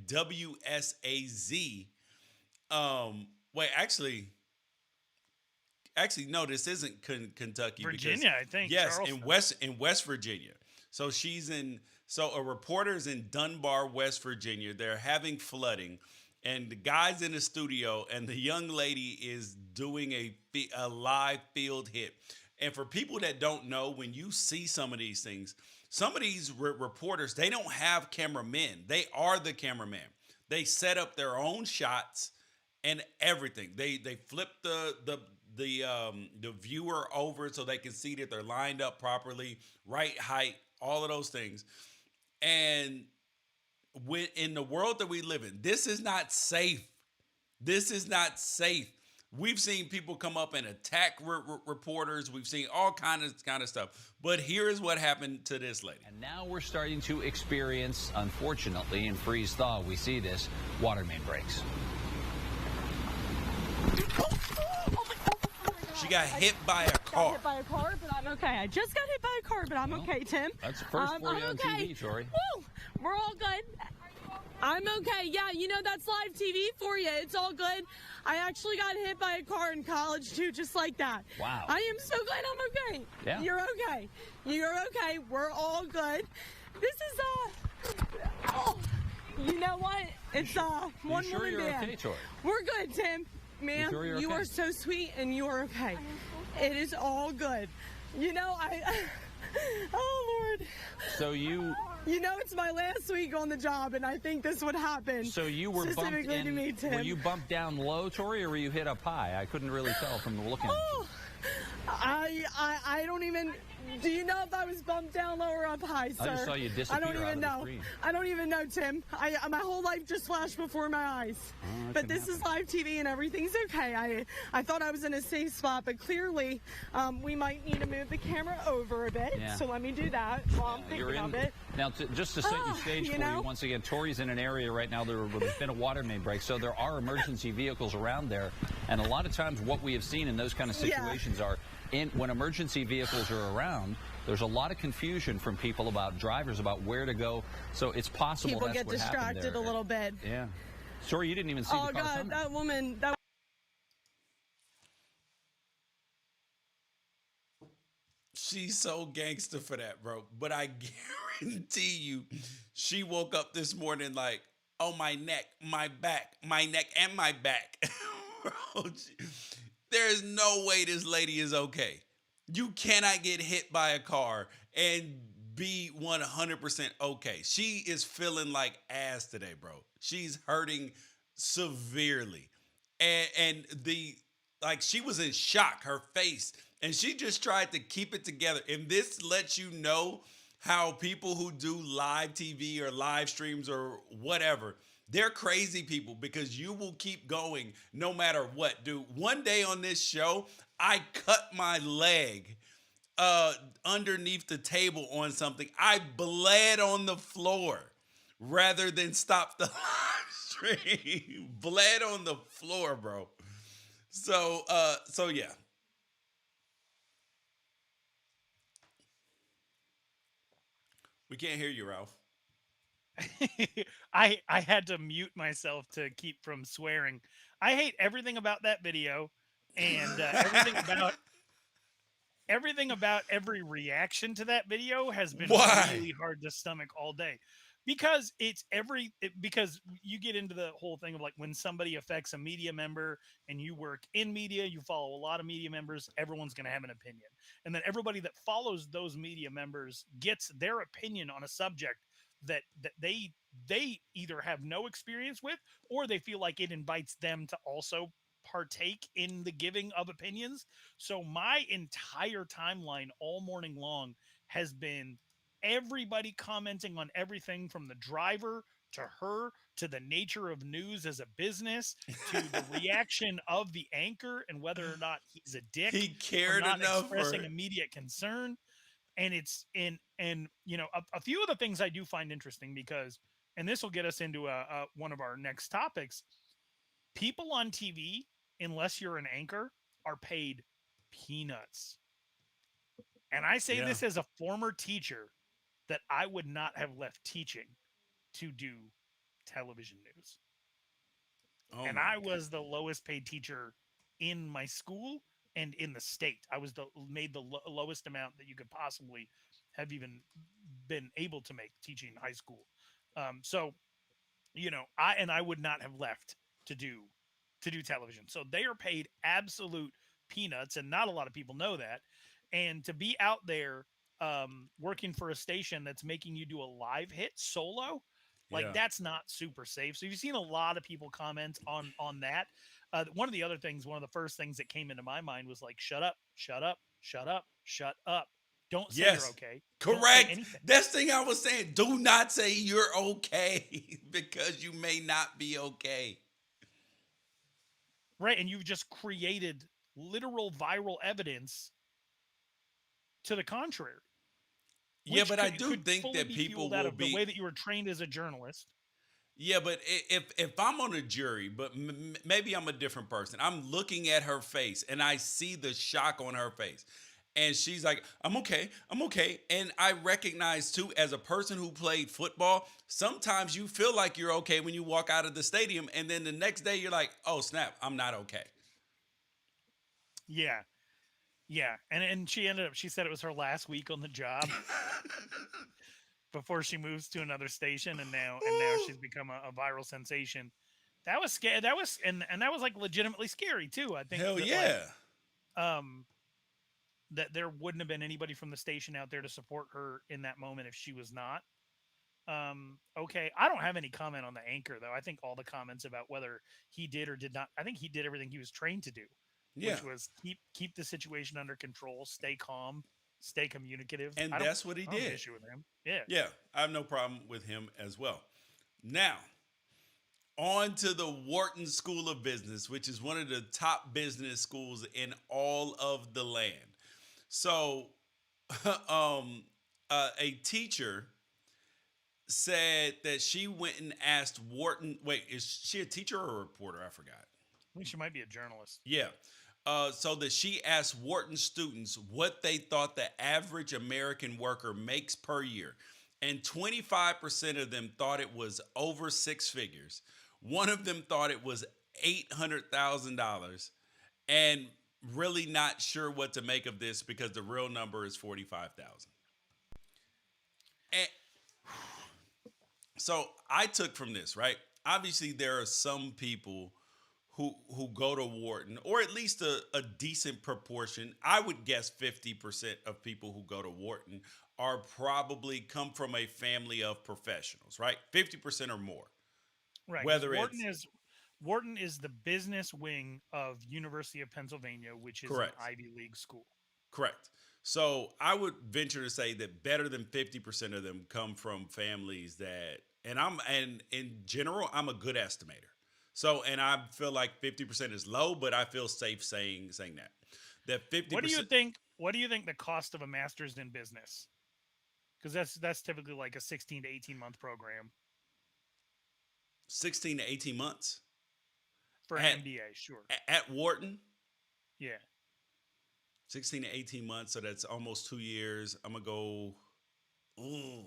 WSAZ. Wait, actually, no, this isn't Kentucky. Virginia, because, I think. Yes, Charleston. in West Virginia. So a reporter's in Dunbar, West Virginia. They're having flooding, and the guy's in the studio, and the young lady is doing a live field hit. And for people that don't know, when you see some of these things, some of these reporters, they don't have cameramen. They are the cameraman. They set up their own shots and everything. They flip the viewer over so they can see that they're lined up properly, right height, all of those things. And when in the world that we live in, this is not safe. This is not safe. We've seen people come up and attack reporters. We've seen all kind of stuff. But here is what happened to this lady. And now we're starting to experience, unfortunately, in freeze thaw, we see this, water main breaks. She got hit by a car. Hit by a car, but I'm okay. I just got hit by a car, but I'm okay, Tim. That's the first for you on okay. TV, Tori. Woo! We're all good. I'm okay. Yeah, that's live TV for you. It's all good. I actually got hit by a car in college, too, just like that. Wow. I am so glad I'm okay. Yeah. You're okay. You're okay. We're all good. This is, oh, you know what? It's, one sure woman you're band. okay, Tori? We're good, Tim. Ma'am, sure you're you okay? are so sweet and you are okay. It is all good. Oh, Lord. So you It's my last week on the job, and I think this would happen. So you were bumped specifically in. to me, Tim. Were you bumped down low, Tori, or were you hit up high? I couldn't really tell from the looking. Oh, I don't even. Do you know if I was bumped down low or up high, sir? I just saw you disappear I don't out even of the know. screen. I don't even know, Tim. My whole life just flashed before my eyes. that But can this is live TV and everything's okay. I thought I was in a safe spot, but clearly we might need to move the camera over a bit. Yeah. So let me do that while I'm You're thinking in. of it. Now, just to set you stage you for know? you once again, Tori's in an area right now where there's been a water main break, so there are emergency vehicles around there, and a lot of times what we have seen in those kind of situations are when emergency vehicles are around, there's a lot of confusion from people about drivers about where to go. So it's possible People that's get what happened distracted there. a little bit. Yeah. Sorry, you didn't even see Oh, the car God, coming. that woman. She's so gangster for that, bro. But I guarantee you, she woke up this morning like, oh, my neck, my back, my neck, and my back. Bro, there is no way this lady is okay. You cannot get hit by a car and be 100% okay. She is feeling like ass today, bro. She's hurting severely. And she was in shock, her face, and she just tried to keep it together. And this lets you know how people who do live TV or live streams or whatever, they're crazy people because you will keep going no matter what, dude. One day on this show, I cut my leg underneath the table on something. I bled on the floor rather than stop the live stream. Bled on the floor, bro. So yeah. We can't hear you, Ralph. I had to mute myself to keep from swearing. I hate everything about that video, and everything about every reaction to that video has been Why? really hard to stomach all day. Because because you get into the whole thing of like when somebody affects a media member and you work in media, you follow a lot of media members, everyone's going to have an opinion. And then everybody that follows those media members gets their opinion on a subject that they either have no experience with, or they feel like it invites them to also partake in the giving of opinions. So my entire timeline all morning long has been everybody commenting on everything from the driver to her to the nature of news as a business to the reaction of the anchor and whether or not he's a dick He for cared not enough expressing for immediate concern. And it's a few of the things I do find interesting because, and this will get us into one of our next topics. People on TV, unless you're an anchor, are paid peanuts. And I say this as a former teacher that I would not have left teaching to do television news. Oh And I was the lowest paid teacher in my school and in the state. I was made the lowest amount that you could possibly have even been able to make teaching high school. So, I would not have left to do television. So they are paid absolute peanuts, and not a lot of people know that. And to be out there working for a station that's making you do a live hit solo, like that's not super safe. So you've seen a lot of people comment on that. One of the first things that came into my mind was like, shut up, shut up, shut up, shut up. Don't say you're okay. Don't say Correct. anything. That's the thing I was saying. Do not say you're okay because you may not be okay. Right. And you've just created literal viral evidence to the contrary. Yeah, but I could do think fully that be people fueled out will of be the way that you were trained as a journalist. Yeah, but if I'm on a jury, but maybe I'm a different person. I'm looking at her face and I see the shock on her face. And she's like, I'm okay. I'm okay. And I recognize too, as a person who played football, sometimes you feel like you're okay when you walk out of the stadium. And then the next day you're like, oh, snap, I'm not okay. Yeah. Yeah. And she ended up, she said it was her last week on the job before she moves to another station. And now she's become a viral sensation. That was scary. That was, and that was like legitimately scary too. I think Hell that like, yeah. um, that there wouldn't have been anybody from the station out there to support her in that moment if she was not. Okay, I don't have any comment on the anchor though. I think all the comments about whether he did or did not, I think he did everything he was trained to do, Yeah. which was keep the situation under control, stay calm, stay communicative. And I don't that's what he I don't have an did. issue with him. Yeah. Yeah. I have no problem with him as well. Now, on to the Wharton School of Business, which is one of the top business schools in all of the land. So, um, a teacher said that she went and asked Wharton. Wait, is she a teacher or a reporter? I forgot. I think she might be a journalist. Yeah. So that she asked Wharton students what they thought the average American worker makes per year. And 25% of them thought it was over six figures. One of them thought it was $800,000 and really not sure what to make of this because the real number is 45,000. And so I took from this, right? Obviously, there are some people who go to Wharton, or at least a decent proportion. I would guess 50% of people who go to Wharton are probably come from a family of professionals, right? 50% or more. Right. 'Cause Whether it's Wharton is the business wing of University of Pennsylvania, which is an correct. Ivy League school. Correct. So I would venture to say that better than 50% of them come from families that, and in general, I'm a good estimator. So, and I feel like 50% is low, but I feel safe saying that What do you 50%. think? What do you think the cost of a master's in business? Because that's typically like a 16 to 18 month program 16 to 18 months for an at MBA. Sure. at Wharton. Yeah. 16 to 18 months, so that's almost 2 years. I'm gonna go. Ooh,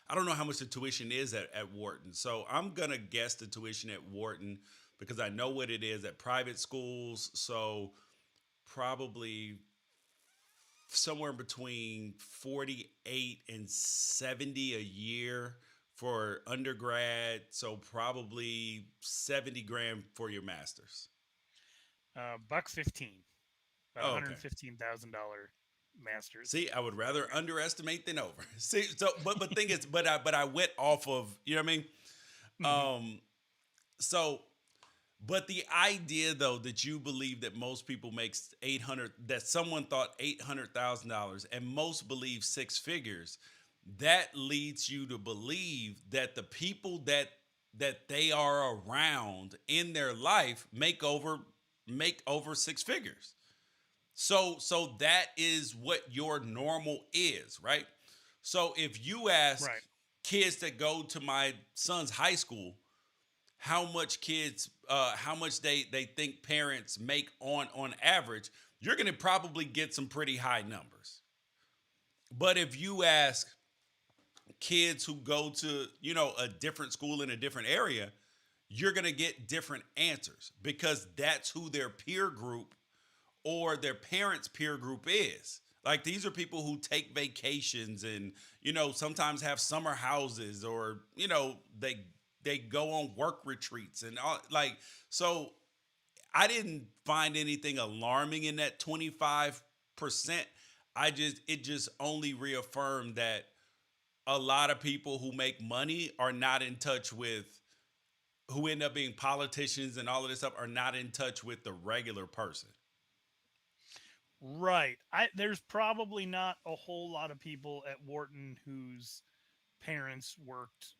I don't know how much the tuition is at Wharton, so I'm gonna guess the tuition at Wharton because I know what it is at private schools. So probably somewhere between 48 and 70 a year for undergrad. So probably 70 grand for your master's. $115. About Oh, one okay. hundred $115,000 masters. See, I would rather underestimate than over. See, so but thing is, but I went off of, you know what I mean? Mhm. So, but the idea though that you believe that most people makes 800, that someone thought $800,000 and most believe six figures, that leads you to believe that the people that they are around in their life make over six figures. So that is what your normal is, right? So if you ask Right. kids that go to my son's high school how much they think parents make on average, you're going to probably get some pretty high numbers. But if you ask kids who go to, a different school in a different area, you're going to get different answers because that's who their peer group or their parents' peer group is. Like these are people who take vacations and sometimes have summer houses or they go on work retreats and all like so I didn't find anything alarming in that 25%. It just only reaffirmed that a lot of people who make money are not in touch with who end up being politicians and all of this stuff are not in touch with the regular person. Right. There's probably not a whole lot of people at Wharton whose parents worked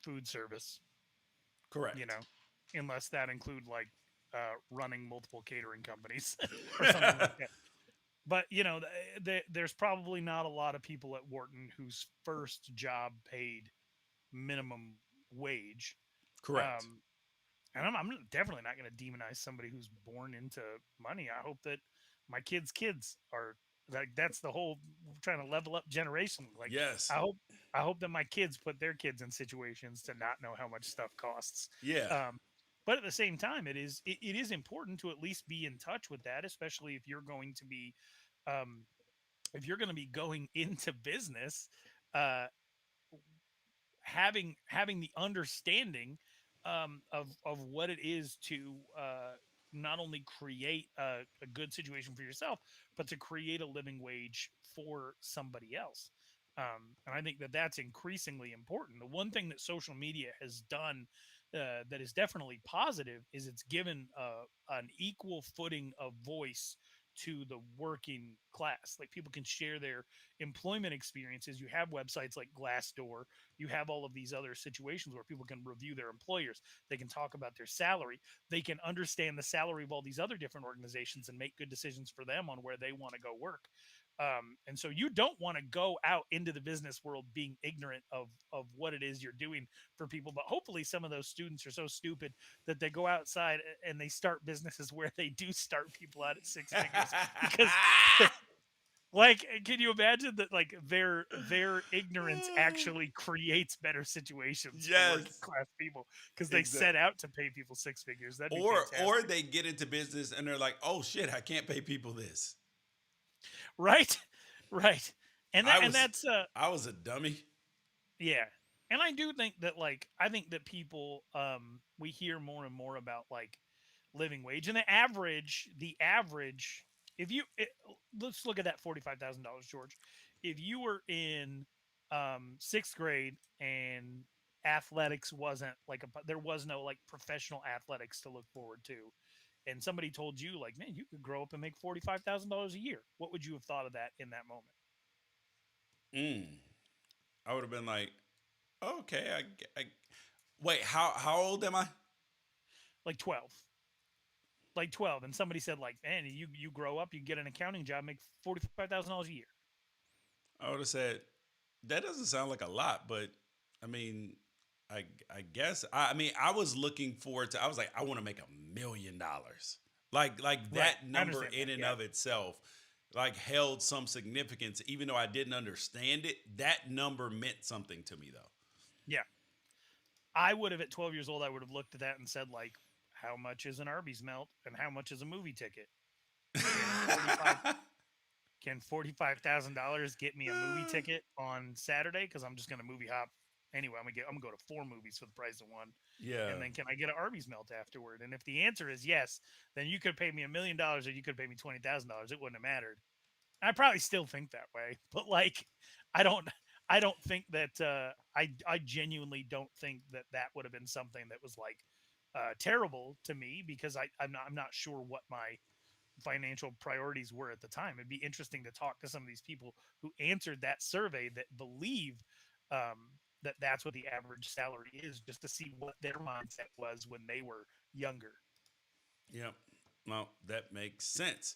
food service, Correct. you know, unless that include like running multiple catering companies or something like that. But there's probably not a lot of people at Wharton whose first job paid minimum wage. Correct. And I'm definitely not going to demonize somebody who's born into money. I hope that my kids are like, that's the whole trying to level up generation. Like, Yes. I hope that my kids put their kids in situations to not know how much stuff costs. Yeah. But at the same time, it is important to at least be in touch with that, especially if you're going to be um, going into business. Uh, having the understanding of what it is to not only create a good situation for yourself, but to create a living wage for somebody else. And I think that that's increasingly important. The one thing that social media has done that is definitely positive is it's given an equal footing of voice to the working class. Like, people can share their employment experiences. You have websites like Glassdoor, you have all of these other situations where people can review their employers, they can talk about their salary, they can understand the salary of all these other different organizations and make good decisions for them on where they want to go work. And so you don't want to go out into the business world being ignorant of what it is you're doing for people. But hopefully some of those students are so stupid that they go outside and they start businesses where they do start people out at six figures, because like, can you imagine that, like, their ignorance actually creates better situations for working Yes. class people because they Exactly. set out to pay people six figures? That'd be Or fantastic. they get into business and they're like, oh shit, I can't pay people this. Right, right. And that's I was a dummy. yeah. And I do think that, like, I think that people we hear more and more about, like, living wage, and the average if you let's look at that $45,000, George. If you were in 6th grade and athletics wasn't like there was no, like, professional athletics to look forward to, and somebody told you, like, man, you could grow up and make $45,000 a year, what would you have thought of that in that moment? I would have been like, okay, wait, how old am I? Like 12. Like 12, and somebody said, like, man, you grow up, you get an accounting job, make $45,000 a year. I would have said, that doesn't sound like a lot, but I mean, I guess I mean I was looking forward to. I was like, I want to make $1 million. Like Right. that I number understand in that. and Yeah. of itself, like, held some significance, even though I didn't understand it. That number meant something to me, though. Yeah. I would have, at 12 years old, I would have looked at that and said, like, how much is an Arby's melt and how much is a movie ticket? Can $45,000 get me a movie ticket on Saturday? Because I'm just gonna movie hop anyway. I'm gonna go to 4 movies for the price of one. Yeah. And then can I get an Arby's melt afterward? And if the answer is yes, then you could pay me $1 million or you could pay me $20,000. It wouldn't have mattered. I probably still think that way, but, like, I don't I don't think that I genuinely don't think that that would have been something that was, like, terrible to me, because I'm not sure what my financial priorities were at the time. It'd be interesting to talk to some of these people who answered that survey that believe that that's what the average salary is, just to see what their mindset was when they were younger. Yep. Well, that makes sense.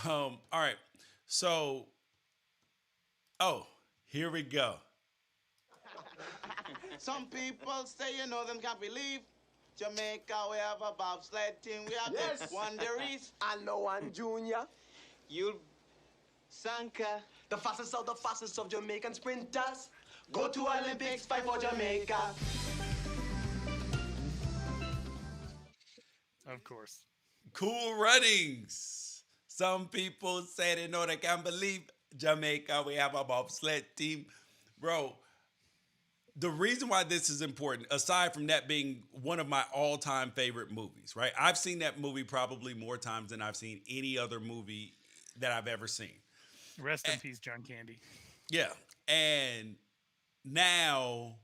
All right. So, oh, here we go. Some people say, them can't believe. Jamaica, we have a bobsled team. We have Yes. the Wanderers. I know one junior. You, Sanka. The fastest of Jamaican sprinters. Go to Olympics, fight for Jamaica. Of course. Cool Runnings. Some people say they know they can't believe Jamaica. We have a bobsled team. Bro, the reason why this is important, aside from that being one of my all-time favorite movies, right? I've seen that movie probably more times than I've seen any other movie that I've ever seen. Rest in peace, John Candy. Yeah. And now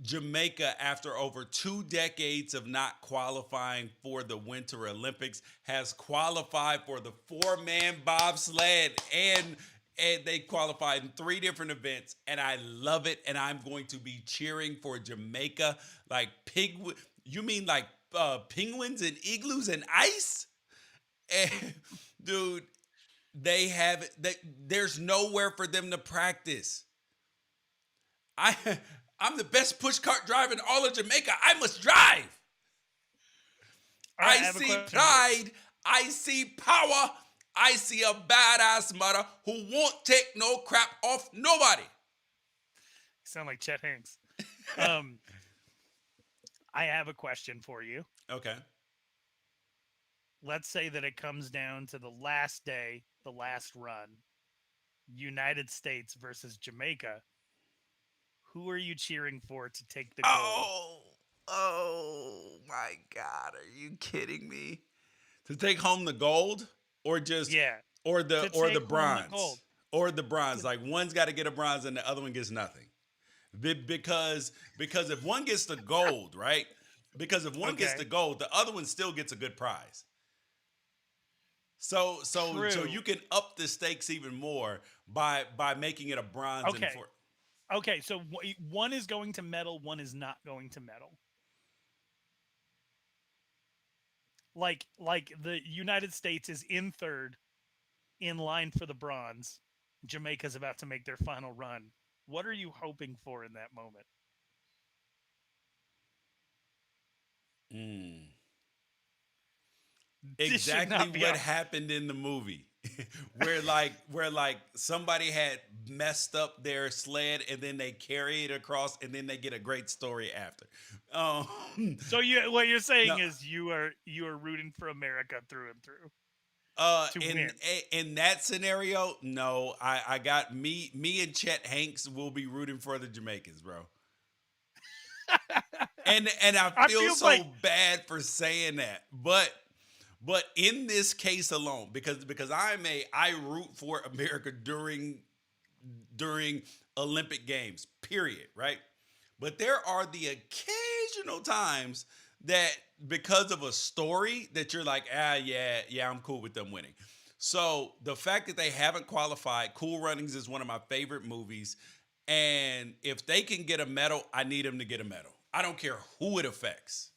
Jamaica, after over 2 decades of not qualifying for the Winter Olympics, has qualified for the 4-man bobsled, and they qualified in 3 different events, and I love it. And I'm going to be cheering for Jamaica like you mean like penguins and igloos and ice? And, dude, there's nowhere for them to practice. I'm the best push cart driver in all of Jamaica. I must drive. All right, I have a see question. pride. I see power. I see a badass mother who won't take no crap off nobody. You sound like Chet Hanks. I have a question for you. Okay. Let's say that it comes down to the last day, the last run, United States versus Jamaica. Who are you cheering for to take the gold? Oh my God. Are you kidding me? To take home the gold or just Yeah. or To the take home the bronze gold. or the bronze. Like one's got to get a bronze and the other one gets nothing. Because if one gets the gold, right? Because if one gets Okay. the gold, the other one still gets a good prize. So True. you can up the stakes even more by making it a bronze and Okay. for Okay, so one is going to medal, one is not going to medal. Like the United States is in third, in line for the bronze. Jamaica's about to make their final run. What are you hoping for in that moment? This should exactly not be what a- happened in the movie. where like somebody had messed up their sled and then they carry it across and then they get a great story after. So what you're saying No, is you are rooting for America through and through to in win. in that scenario, no, I got me and Chet Hanks will be rooting for the Jamaicans, bro. And I I feel feel so like bad for saying that, but in this case alone, because I root for America during Olympic Games, period, right? But there are the occasional times that because of a story that you're like, yeah, I'm cool with them winning. So the fact that they haven't qualified, Cool Runnings is one of my favorite movies. And if they can get a medal, I need them to get a medal. I don't care who it affects.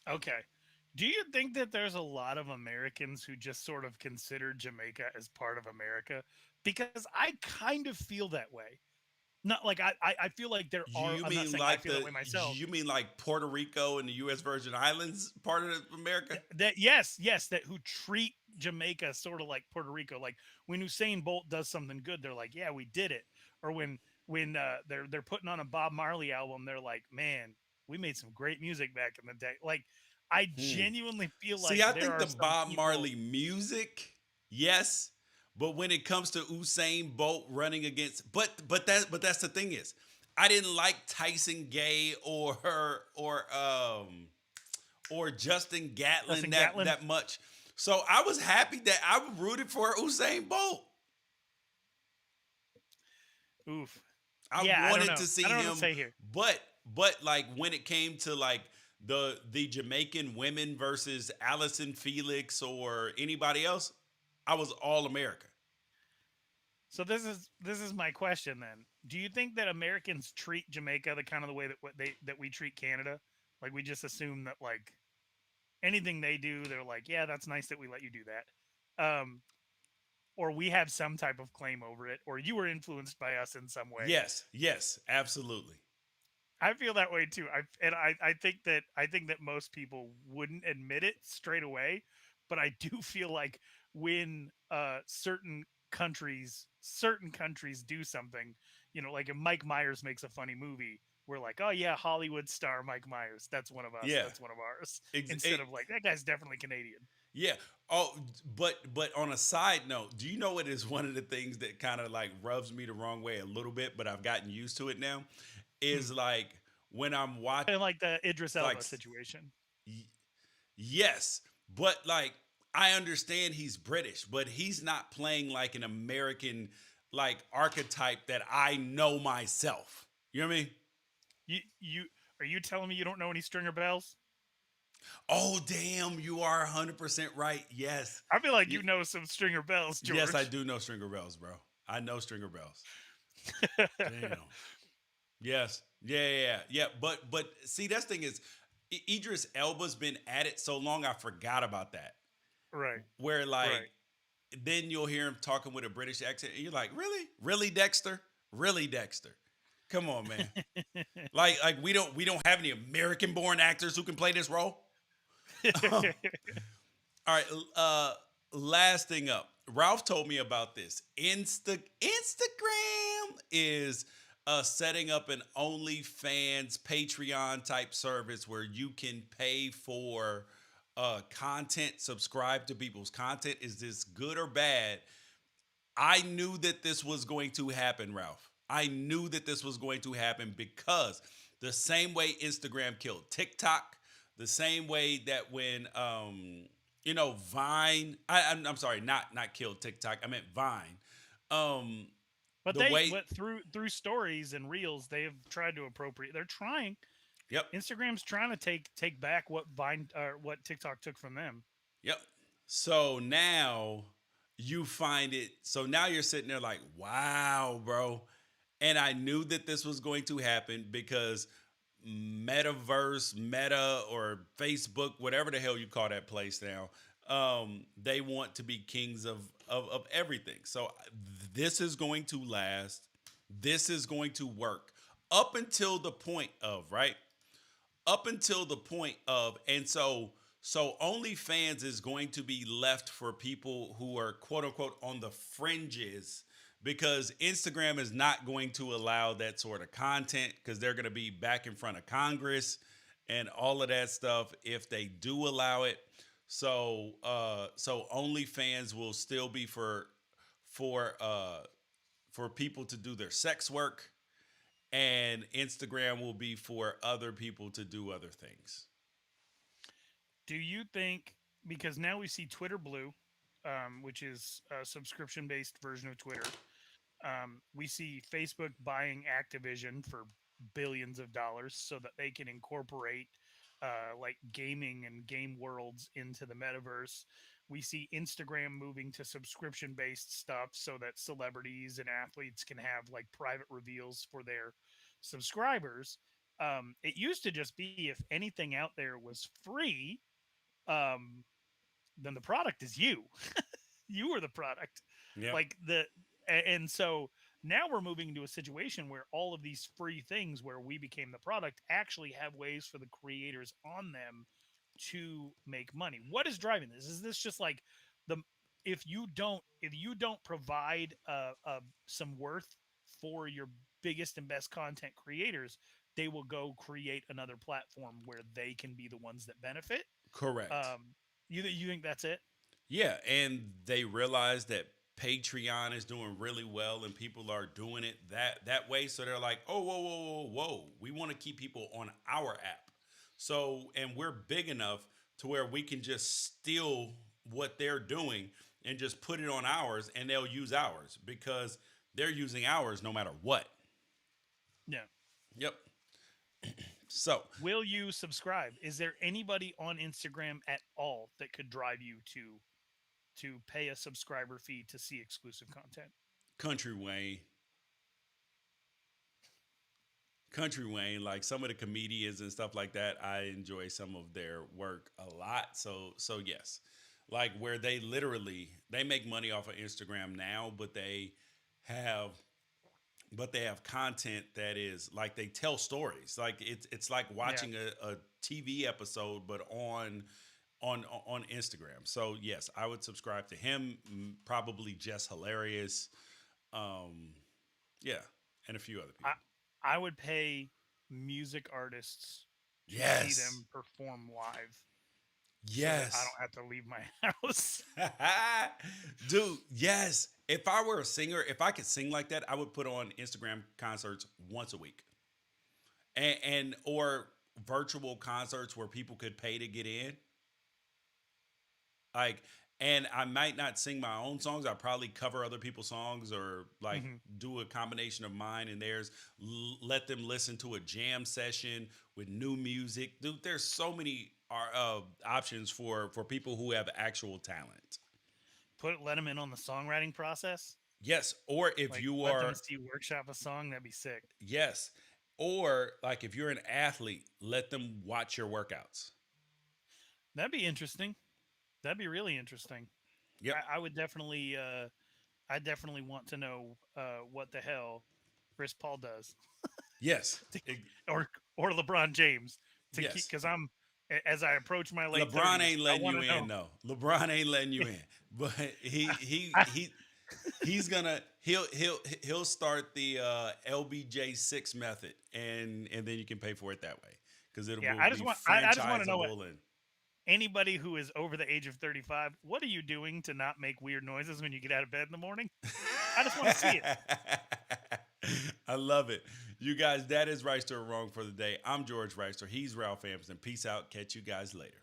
okay. Do you think that there's a lot of Americans who just sort of consider Jamaica as part of America? Because I kind of feel that way. Not like I feel like there are. You I'm not mean saying I like feel that way myself. you mean like Puerto Rico and the U.S. Virgin Islands part of America? That yes, that who treat Jamaica sort of like Puerto Rico. Like when Usain Bolt does something good, they're like, yeah, we did it. Or when they're putting on a Bob Marley album, they're like, man, we made some great music back in the day. Like I genuinely feel See, like I there think are the some Bob people. Marley music, yes, but when it comes to Usain Bolt running against, but that's the thing is, I didn't like Tyson Gay or Justin Gatlin Justin Gatlin. that much. So I was happy that I rooted for Usain Bolt. Oof. I Yeah, I don't wanted know. to see I don't know what him, to say here. but like when it came to like the Jamaican women versus Allison Felix or anybody else, I was all America. So this is my question then. Do you think that Americans treat Jamaica the kind of the way that we treat Canada? Like we just assume that like anything they do, they're like, yeah, that's nice that we let you do that. Or we have some type of claim over it, or you were influenced by us in some way. Yes, absolutely. I feel that way too. I think that most people wouldn't admit it straight away, but I do feel like when certain countries do something, like if Mike Myers makes a funny movie, we're like, oh yeah, Hollywood star Mike Myers, that's one of us, Yeah. that's one of ours. Ex- Instead e- of like that guy's definitely Canadian. Yeah. Oh, but on a side note, do you know what is one of the things that kind of like rubs me the wrong way a little bit, but I've gotten used to it now? Is like when I'm watching, And like the Idris Elba like, situation. yes, but like I understand he's British, but he's not playing like an American like archetype that I know myself. You know what I mean? You are you telling me you don't know any Stringer Bells? Oh, damn, you are 100% right. Yes. I feel like you know some Stringer Bells, George. Yes, I do know Stringer Bells, bro. I know Stringer Bells. Damn. Yes. Yeah. But see, that's the thing is, Idris Elba's been at it so long, I forgot about that. Right. Where like, Right. then you'll hear him talking with a British accent, and you're like, really, Dexter, really, Dexter. Come on, man. like we don't have any American-born actors who can play this role. All right. last thing up. Ralph told me about this. Instagram is setting up an OnlyFans Patreon type service where you can pay for content, subscribe to people's content. Is this good or bad? I knew that this was going to happen, Ralph. I knew that this was going to happen because the same way Instagram killed TikTok, the same way that when Vine, I'm sorry, not killed TikTok. I meant Vine. Um, But the they way, went through stories and reels. They have tried to appropriate. They're trying. yep, Instagram's trying to take back what Vine or what TikTok took from them. yep. So now you find it. So now you're sitting there like, wow, bro. And I knew that this was going to happen because Metaverse, Meta, or Facebook, whatever the hell you call that place now, they want to be kings of everything. So this is going to last. This is going to work up until the point of, right? Up until the point of, and so OnlyFans is going to be left for people who are quote unquote on the fringes because Instagram is not going to allow that sort of content because they're going to be back in front of Congress and all of that stuff if they do allow it. So OnlyFans will still be for uh for people to do their sex work, and Instagram will be for other people to do other things. Do you think, because now we see Twitter Blue, which is a subscription based version of Twitter, we see Facebook buying Activision for billions of dollars so that they can incorporate like gaming and game worlds into the metaverse. We see Instagram moving to subscription based stuff so that celebrities and athletes can have like private reveals for their subscribers. It used to just be if anything out there was free, um, then the product is you. You are the product. Yeah. Like and so now we're moving into a situation where all of these free things where we became the product actually have ways for the creators on them to make money. What is driving this? Is this just like the if you don't provide some worth for your biggest and best content creators, they will go create another platform where they can be the ones that benefit. Correct. You think that's it? Yeah, and they realize that Patreon is doing really well and people are doing it that way. So they're like, oh, whoa, whoa, whoa, whoa. We want to keep people on our app. So, and we're big enough to where we can just steal what they're doing and just put it on ours and they'll use ours because they're using ours no matter what. Yeah. Yep. So, Will you subscribe? Is there anybody on Instagram at all that could drive you to pay a subscriber fee to see exclusive content? Country Wayne, Country Wayne, like some of the comedians and stuff like that, I enjoy some of their work a lot. So yes, like where they literally they make money off of Instagram now, have they have content that is like they tell stories. Like it's like watching a TV episode, but on Instagram. So yes, I would subscribe to him. Probably Jess Hilarious. Um, yeah, and a few other I people. I would pay music artists to see Yes. them perform live so that I Yes. don't have to leave my house. Dude, yes. If I were a singer, if I could sing like that, I would put on Instagram concerts once a week. And or virtual concerts where people could pay to get in. Like, and I might not sing my own songs. I probably cover other people's songs or like Mhm. do a combination of mine and theirs. Let them listen to a jam session with new music. Dude, there's so many options for people who have actual talent. Let them in on the songwriting process. Yes, or if Like you let them are see workshop a song. That'd be sick. yes, or like if you're an athlete, let them watch your workouts. That'd be interesting. That'd be really interesting. Yep. I would definitely I definitely want to know what the hell Chris Paul does Yes. to, or LeBron James to keep Yes. because as I approach my late LeBron 30s, ain't letting you know. in, no. LeBron ain't letting you in. But he's gonna he'll start the LBJ6 method, and then you can pay for it that way because it'll Yeah, be I just want to know what franchisable and anybody who is over the age of 35, what are you doing to not make weird noises when you get out of bed in the morning? I just want to see it. I love it. You guys, that is Reister or Wrong for the day. I'm George Reister. He's Ralph Amsden. Peace out. Catch you guys later.